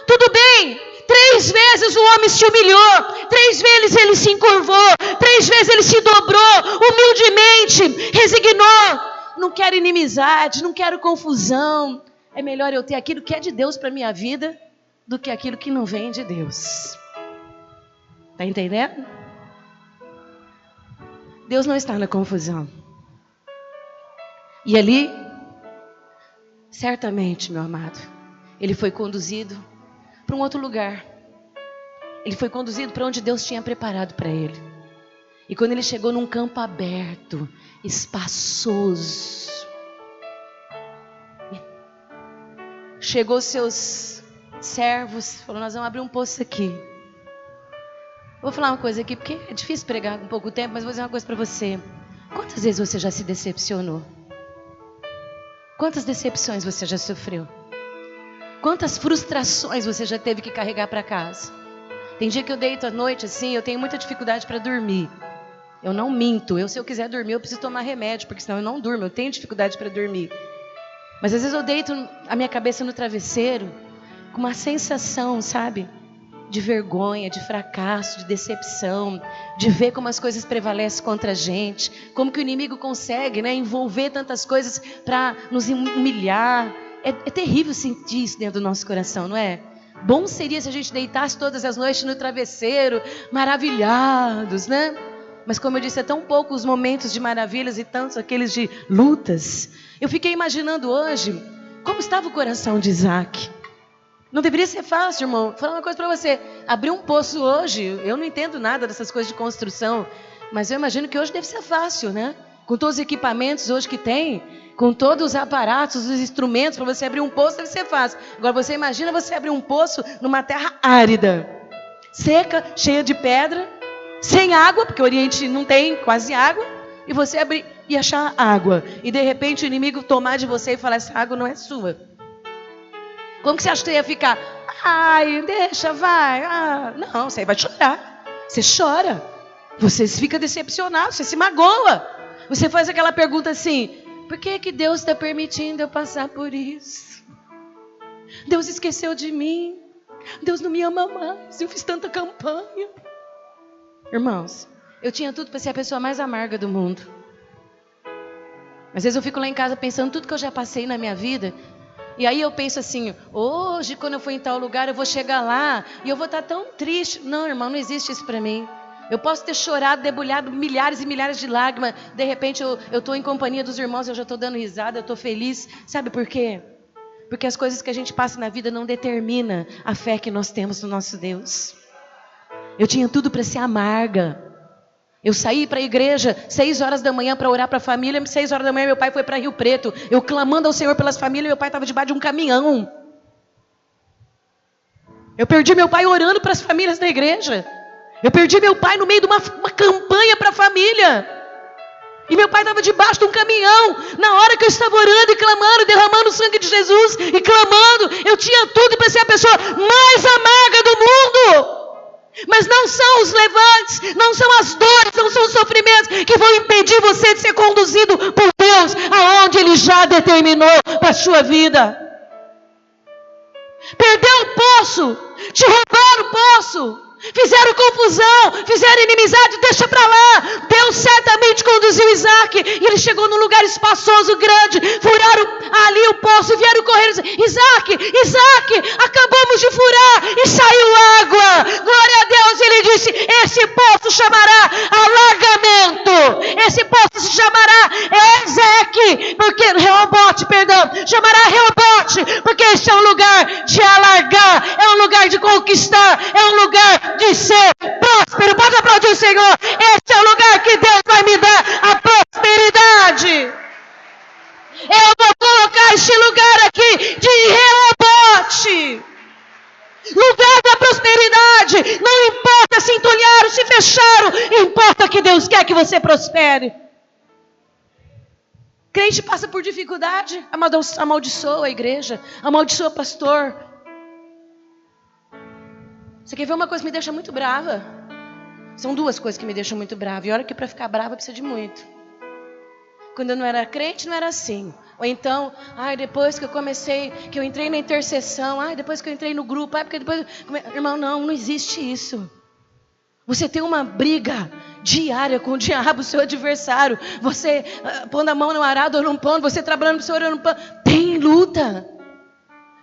Tudo bem, 3 vezes o homem se humilhou, 3 vezes ele se encurvou, 3 vezes ele se dobrou, humildemente, resignou. Não quero inimizade, não quero confusão. É melhor eu ter aquilo que é de Deus para a minha vida do que aquilo que não vem de Deus. Está entendendo? Deus não está na confusão. E ali, certamente, meu amado, ele foi conduzido para um outro lugar. Ele foi conduzido para onde Deus tinha preparado para ele. E quando ele chegou num campo aberto, espaçoso, chegou seus servos, falou, nós vamos abrir um poço aqui. Vou falar uma coisa aqui, porque é difícil pregar com pouco tempo, mas vou dizer uma coisa para você. Quantas vezes você já se decepcionou? Quantas decepções você já sofreu? Quantas frustrações você já teve que carregar para casa? Tem dia que eu deito à noite assim, eu tenho muita dificuldade para dormir. Eu não minto, se eu quiser dormir eu preciso tomar remédio, porque senão eu não durmo, eu tenho dificuldade para dormir. Mas às vezes eu deito a minha cabeça no travesseiro com uma sensação, sabe? De vergonha, de fracasso, de decepção, de ver como as coisas prevalecem contra a gente, como que o inimigo consegue, né, envolver tantas coisas para nos humilhar. É terrível sentir isso dentro do nosso coração, não é? Bom seria se a gente deitasse todas as noites no travesseiro, maravilhados, né? Mas como eu disse, é tão pouco os momentos de maravilhas e tantos aqueles de lutas. Eu fiquei imaginando hoje como estava o coração de Isaac. Não deveria ser fácil, irmão. Vou falar uma coisa para você. Abrir um poço hoje, eu não entendo nada dessas coisas de construção, mas eu imagino que hoje deve ser fácil, né? Com todos os equipamentos hoje que tem, com todos os aparatos, os instrumentos para você abrir um poço, deve ser fácil. Agora você imagina você abrir um poço numa terra árida, seca, cheia de pedra, sem água, porque o Oriente não tem quase água, e você abrir e achar água, e de repente o inimigo tomar de você e falar, essa água não é sua. Como que você acha que você ia ficar? Ai, deixa, vai. Ah. Não, você vai chorar. Você chora. Você fica decepcionado, você se magoa. Você faz aquela pergunta assim, por que Deus está permitindo eu passar por isso? Deus esqueceu de mim. Deus não me ama mais. Eu fiz tanta campanha. Irmãos, eu tinha tudo para ser a pessoa mais amarga do mundo. Às vezes eu fico lá em casa pensando tudo que eu já passei na minha vida. E aí eu penso assim, hoje quando eu for em tal lugar eu vou chegar lá e eu vou estar tão triste. Não, irmão, não existe isso para mim. Eu posso ter chorado, debulhado milhares e milhares de lágrimas. De repente eu estou em companhia dos irmãos, eu já estou dando risada, eu estou feliz. Sabe por quê? Porque as coisas que a gente passa na vida não determinam a fé que nós temos no nosso Deus. Eu tinha tudo para ser amarga. Eu saí para a igreja 6 horas da manhã para orar para a família. 6 horas da manhã meu pai foi para Rio Preto. Eu clamando ao Senhor pelas famílias, meu pai estava debaixo de um caminhão. Eu perdi meu pai orando para as famílias da igreja. Eu perdi meu pai no meio de uma campanha para a família. E meu pai estava debaixo de um caminhão. Na hora que eu estava orando e clamando, derramando o sangue de Jesus e clamando, eu tinha tudo para ser a pessoa mais amarga do mundo. Mas não são os levantes, não são as dores, não são os sofrimentos que vão impedir você de ser conduzido por Deus aonde Ele já determinou para a sua vida. Perdeu o poço, te roubaram o poço. Fizeram confusão, fizeram inimizade, deixa para lá. Deus certamente conduziu Isaac e ele chegou num lugar espaçoso, grande. Furaram ali o poço e vieram correndo. Isaac, acabamos de furar e saiu água. Glória a Deus, ele disse: esse poço chamará alargamento. Esse poço se chamará chamará Reobote, porque esse é um lugar de alargar, é um lugar de conquistar, é um lugar de ser próspero. Pode aplaudir o Senhor. Esse é o lugar que Deus vai me dar a prosperidade. Eu vou colocar este lugar aqui de Reobote, lugar da prosperidade. Não importa se entulharam, se fecharam, importa que Deus quer que você prospere. Crente passa por dificuldade, amaldiçoa a igreja, amaldiçoa o pastor. Você quer ver uma coisa que me deixa muito brava? São 2 coisas que me deixam muito brava. E olha que para ficar brava precisa de muito. Quando eu não era crente, não era assim. Ou então, depois que eu comecei, que eu entrei na intercessão, depois que eu entrei no grupo, porque depois... Irmão, não existe isso. Você tem uma briga diária com o diabo, seu adversário. Você pondo a mão no arado ou não pondo, você trabalhando para o Senhor ou não pondo. Tem luta.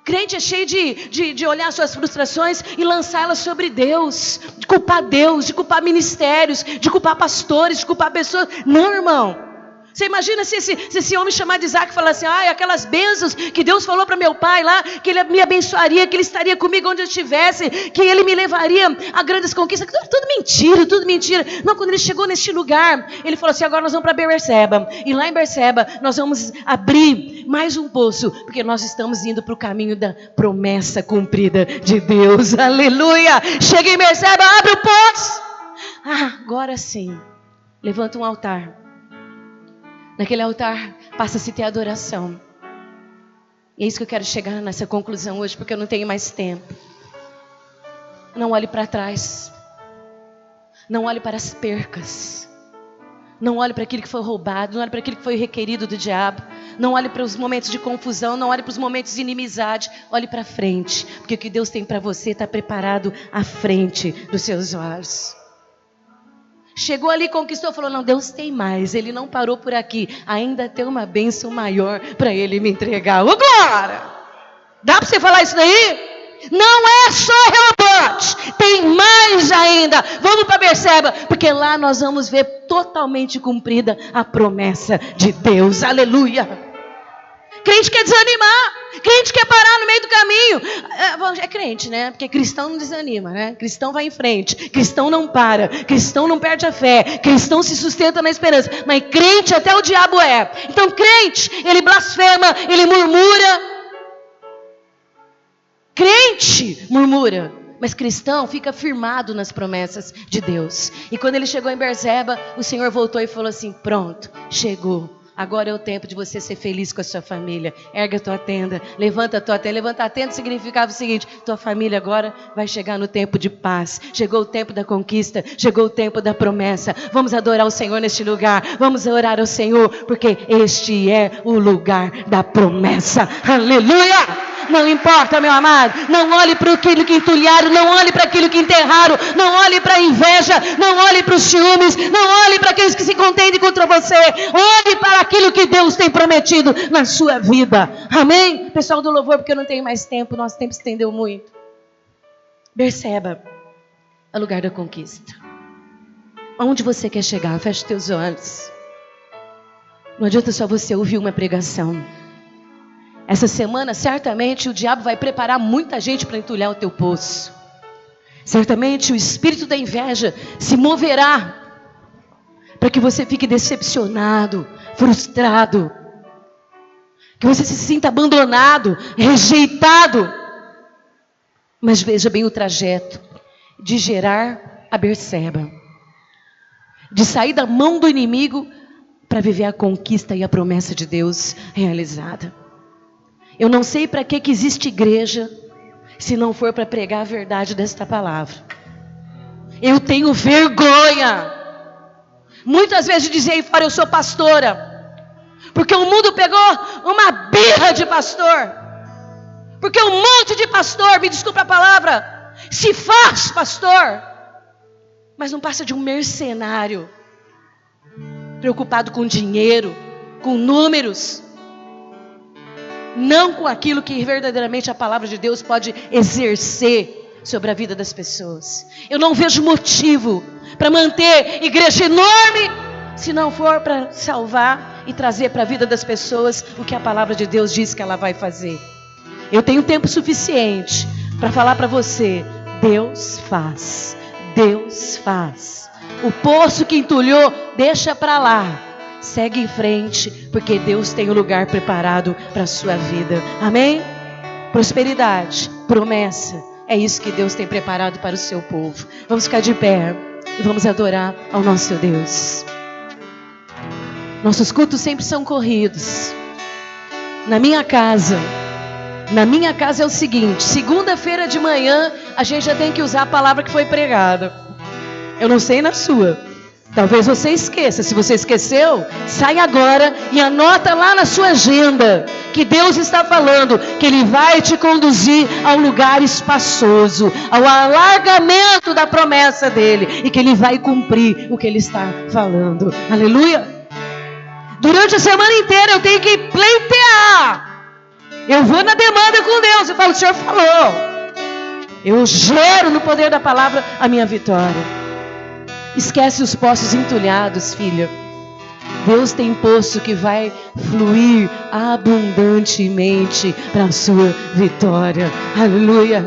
Crente é cheio de olhar suas frustrações e lançá-las sobre Deus. De culpar ministérios, de culpar pastores, de culpar pessoas. Não, irmão. Você imagina se esse homem chamar de Isaac e falar assim: aquelas bênçãos que Deus falou para meu pai lá, que ele me abençoaria, que ele estaria comigo onde eu estivesse, que ele me levaria a grandes conquistas. Tudo mentira. Não, quando ele chegou neste lugar, ele falou assim: agora nós vamos para Beerseba. E lá em Beerseba nós vamos abrir mais um poço, porque nós estamos indo para o caminho da promessa cumprida de Deus. Aleluia! Chega em Beerseba, abre o poço. Agora sim, levanta um altar. Naquele altar passa-se ter adoração. E é isso que eu quero chegar nessa conclusão hoje, porque eu não tenho mais tempo. Não olhe para trás. Não olhe para as percas. Não olhe para aquilo que foi roubado. Não olhe para aquilo que foi requerido do diabo. Não olhe para os momentos de confusão. Não olhe para os momentos de inimizade. Olhe para frente, porque o que Deus tem para você está preparado à frente dos seus olhos. Chegou ali, conquistou, falou: não, Deus tem mais. Ele não parou por aqui. Ainda tem uma bênção maior para Ele me entregar. Ô glória! Dá para você falar isso daí? Não é só Reobote. Tem mais ainda. Vamos para Beerseba, porque lá nós vamos ver totalmente cumprida a promessa de Deus. Aleluia! Crente quer desanimar. Crente quer parar no meio do caminho. É crente, né? Porque cristão não desanima, né? Cristão vai em frente. Cristão não para. Cristão não perde a fé. Cristão se sustenta na esperança. Mas crente até o diabo é. Então crente, ele blasfema, ele murmura. Crente murmura. Mas cristão fica firmado nas promessas de Deus. E quando ele chegou em Beerseba, o Senhor voltou e falou assim: pronto, chegou. Agora é o tempo de você ser feliz com a sua família. Erga a tua tenda, levanta a tua tenda. Levantar a tenda significava o seguinte: tua família agora vai chegar no tempo de paz. Chegou o tempo da conquista, chegou o tempo da promessa. Vamos adorar o Senhor neste lugar. Vamos orar ao Senhor, porque este é o lugar da promessa. Aleluia! Não importa, meu amado. Não olhe para aquilo que entulharam. Não olhe para aquilo que enterraram. Não olhe para a inveja. Não olhe para os ciúmes. Não olhe para aqueles que se contendem contra você. Olhe para aquilo que Deus tem prometido na sua vida. Amém? Pessoal do louvor, porque eu não tenho mais tempo. Nosso tempo se estendeu muito. Beerseba é o lugar da conquista. Aonde você quer chegar? Feche teus olhos. Não adianta só você ouvir uma pregação. Essa semana, certamente, o diabo vai preparar muita gente para entulhar o teu poço. Certamente, o espírito da inveja se moverá para que você fique decepcionado, frustrado, que você se sinta abandonado, rejeitado. Mas veja bem o trajeto de Gerar a Berseba, de sair da mão do inimigo para viver a conquista e a promessa de Deus realizada. Eu não sei para que existe igreja se não for para pregar a verdade desta palavra. Eu tenho vergonha muitas vezes de dizer aí fora: eu sou pastora, porque o mundo pegou uma birra de pastor, porque um monte de pastor, me desculpa a palavra, se faz pastor, mas não passa de um mercenário, preocupado com dinheiro, com números, não com aquilo que verdadeiramente a palavra de Deus pode exercer sobre a vida das pessoas. Eu não vejo motivo para manter igreja enorme, se não for para salvar e trazer para a vida das pessoas o que a palavra de Deus diz que ela vai fazer. Eu tenho tempo suficiente para falar para você: Deus faz, Deus faz. O poço que entulhou, deixa para lá. Segue em frente, porque Deus tem um lugar preparado para a sua vida. Amém? Prosperidade, promessa, é isso que Deus tem preparado para o seu povo. Vamos ficar de pé e vamos adorar ao nosso Deus. Nossos cultos sempre são corridos. Na minha casa é o seguinte: segunda-feira de manhã a gente já tem que usar a palavra que foi pregada. Eu não sei na sua. Talvez você esqueça. Se você esqueceu, sai agora e anota lá na sua agenda que Deus está falando que Ele vai te conduzir a um lugar espaçoso, ao alargamento da promessa dEle, e que Ele vai cumprir o que Ele está falando. Aleluia! Durante a semana inteira eu tenho que pleitear. Eu vou na demanda com Deus. Eu falo: o Senhor falou. Eu gero no poder da palavra a minha vitória. Esquece os poços entulhados, filha. Deus tem poço que vai fluir abundantemente para a sua vitória. Aleluia.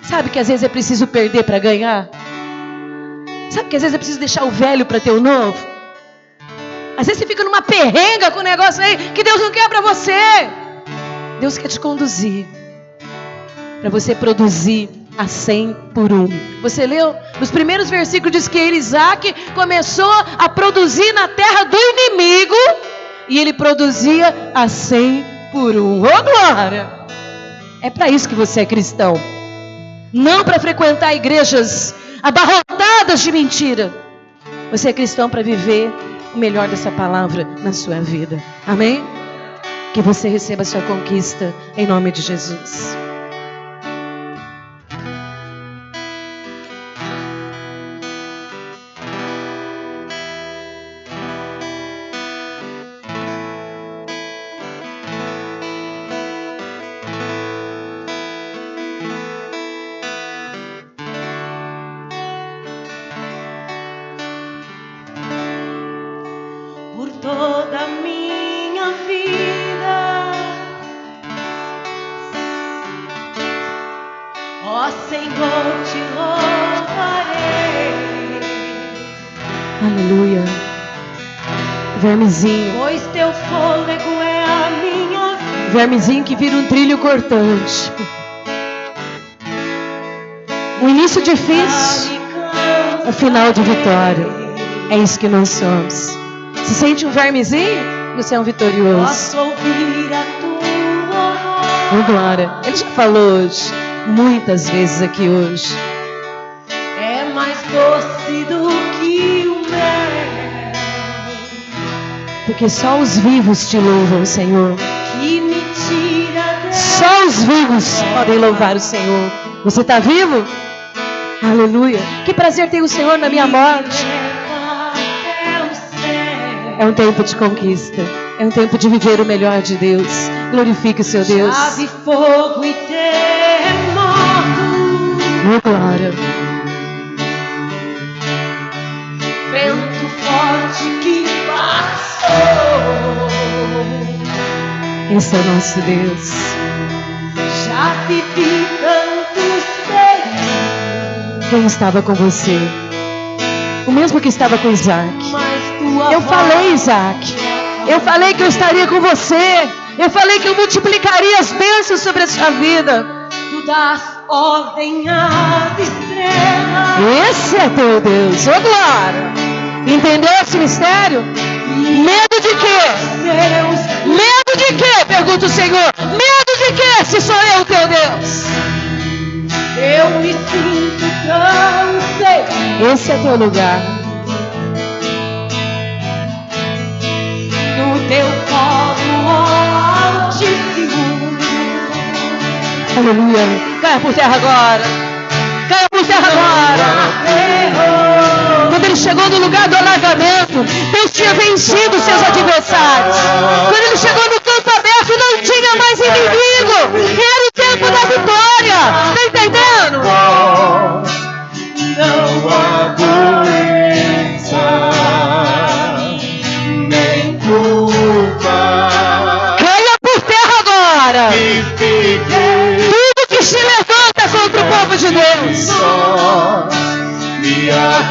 Sabe que às vezes é preciso perder para ganhar? Sabe que às vezes é preciso deixar o velho para ter o novo? Às vezes você fica numa perrenga com o negócio aí que Deus não quer para você. Deus quer te conduzir para você produzir a 100 por 1. Você leu? Nos primeiros versículos diz que Isaac começou a produzir na terra do inimigo, e ele produzia a 100 por 1. Ô glória! É para isso que você é cristão. Não para frequentar igrejas abarrotadas de mentira. Você é cristão para viver o melhor dessa palavra na sua vida. Amém? Que você receba a sua conquista em nome de Jesus. Toda a minha vida, ó Senhor, te louvarei. Aleluia. Vermezinho. Pois teu fôlego é a minha vida. Vermezinho que vira um trilho cortante. O início difícil, o final de vitória. É isso que nós somos. Se sente um vermezinho, você é um vitorioso. Posso ouvir a tua voz. Glória. Ele já falou hoje, muitas vezes aqui hoje. É mais doce do que o mel. Porque só os vivos te louvam, Senhor. Que me tira Só os vivos podem louvar o Senhor. Você está vivo? Aleluia. Que prazer tem o Senhor na minha morte. É um tempo de conquista. É um tempo de viver o melhor de Deus. Glorifique o seu Deus. Chave, fogo e terremoto. Oh, glória. forte que passou. Esse é o nosso Deus. Já vivi tantos perigos, Quem estava com você? O mesmo que estava com Isaac. mas tua Eu falei, voz Isaac. Eu falei que eu estaria com você. Eu falei que eu multiplicaria as bênçãos sobre a sua vida. tu dás ordem às estrelas. Esse é teu Deus. Ô glória. Entendeu esse mistério? Medo de quê? Deus, Medo de quê? Pergunta o Senhor. Medo de quê? Se sou eu teu Deus. eu me sinto tão seguro Esse é teu lugar. no teu colo altíssimo. Aleluia. Caia por terra agora. Caia por terra agora. Quando ele chegou no lugar do alagamento, Deus tinha vencido seus adversários. Quando ele chegou no campo aberto, não tinha mais inimigo. Era o tempo da vitória. Está entendendo? Não há doença, nem culpa Caia por terra agora. que fique Tudo que se levanta contra o povo de Deus. só, minha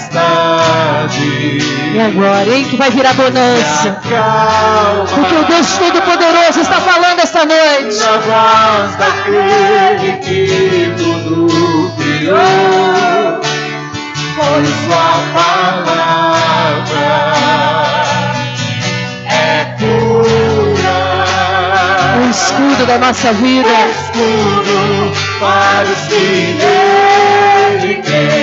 tempestade. E agora, hein? Que vai virar bonança. Calma Porque o Deus Todo-Poderoso está falando esta noite. na voz daquele que tudo criou, pois sua palavra é pura. O escudo da nossa vida. Escudo para os que nele creem.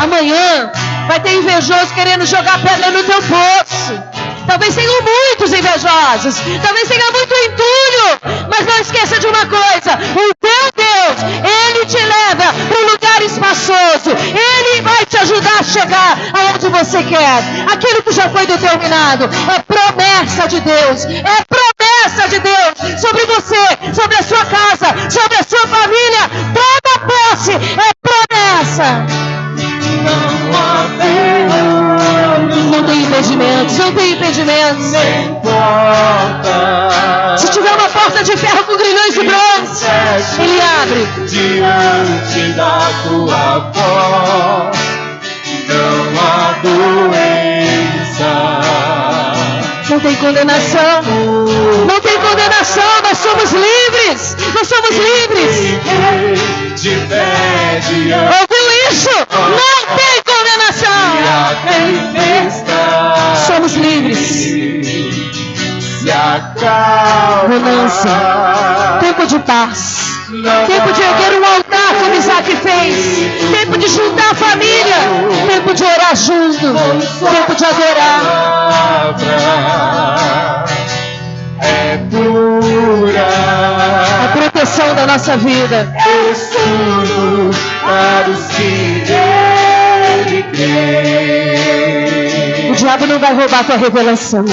Amanhã vai ter invejoso querendo jogar pedra no teu poço. Talvez tenham muitos invejosos. Talvez tenha muito entulho. Mas não esqueça de uma coisa. O teu Deus, Ele te leva para um lugar espaçoso. Ele vai te ajudar a chegar aonde você quer. Aquilo que já foi determinado é promessa de Deus. É promessa de Deus sobre você, sobre a sua casa, sobre a sua família. Toda posse é promessa. Não tem impedimentos, não tem impedimentos. Se tiver uma porta de ferro com grilhões de bronze, Ele abre. Diante da tua voz, não há doença. Não tem condenação. Não tem condenação, nós somos livres. Nós somos livres. Ninguém te pede Ouviu isso? Não tem condenação. a tempestade. Somos livres. Se acalma. Bonança. Tempo de paz. Tempo de erguer um altar como Isaac fez. Tempo de juntar a família. Tempo de orar junto. Tempo de adorar. Palavra é pura. A proteção da nossa vida. Escudo para os que nele creem. O diabo não vai roubar a tua revelação.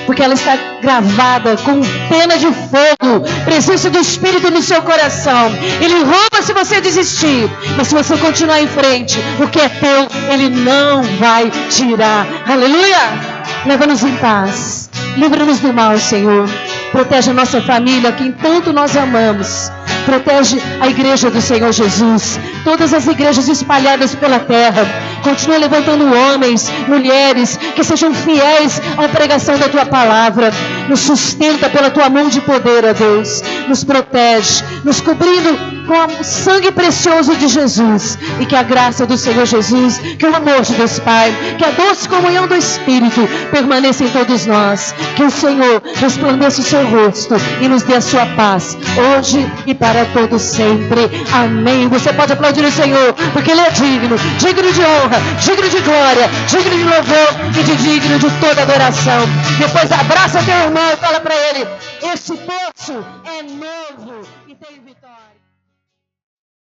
Porque ela está gravada com pena de fogo, presença do Espírito no seu coração. Ele rouba se você desistir, mas se você continuar em frente, o que é teu, Ele não vai tirar. Aleluia! Leva-nos em paz, livra-nos do mal, Senhor. Protege a nossa família, quem tanto nós amamos. Protege a igreja do Senhor Jesus, todas as igrejas espalhadas pela terra. Continua levantando homens, mulheres, que sejam fiéis à pregação da Tua palavra. Nos sustenta pela Tua mão de poder, ó Deus. Nos protege, nos cobrindo com o sangue precioso de Jesus. E que a graça do Senhor Jesus, que o amor de Deus Pai, que a doce comunhão do Espírito permaneça em todos nós. Que o Senhor resplandeça o seu rosto e nos dê a sua paz, hoje e para todos sempre. Amém. Você pode aplaudir o Senhor, porque Ele é digno, digno de honra, digno de glória, digno de louvor e digno de toda adoração. Depois abraça teu irmão e fala para ele: esse poço é novo e tem vitória.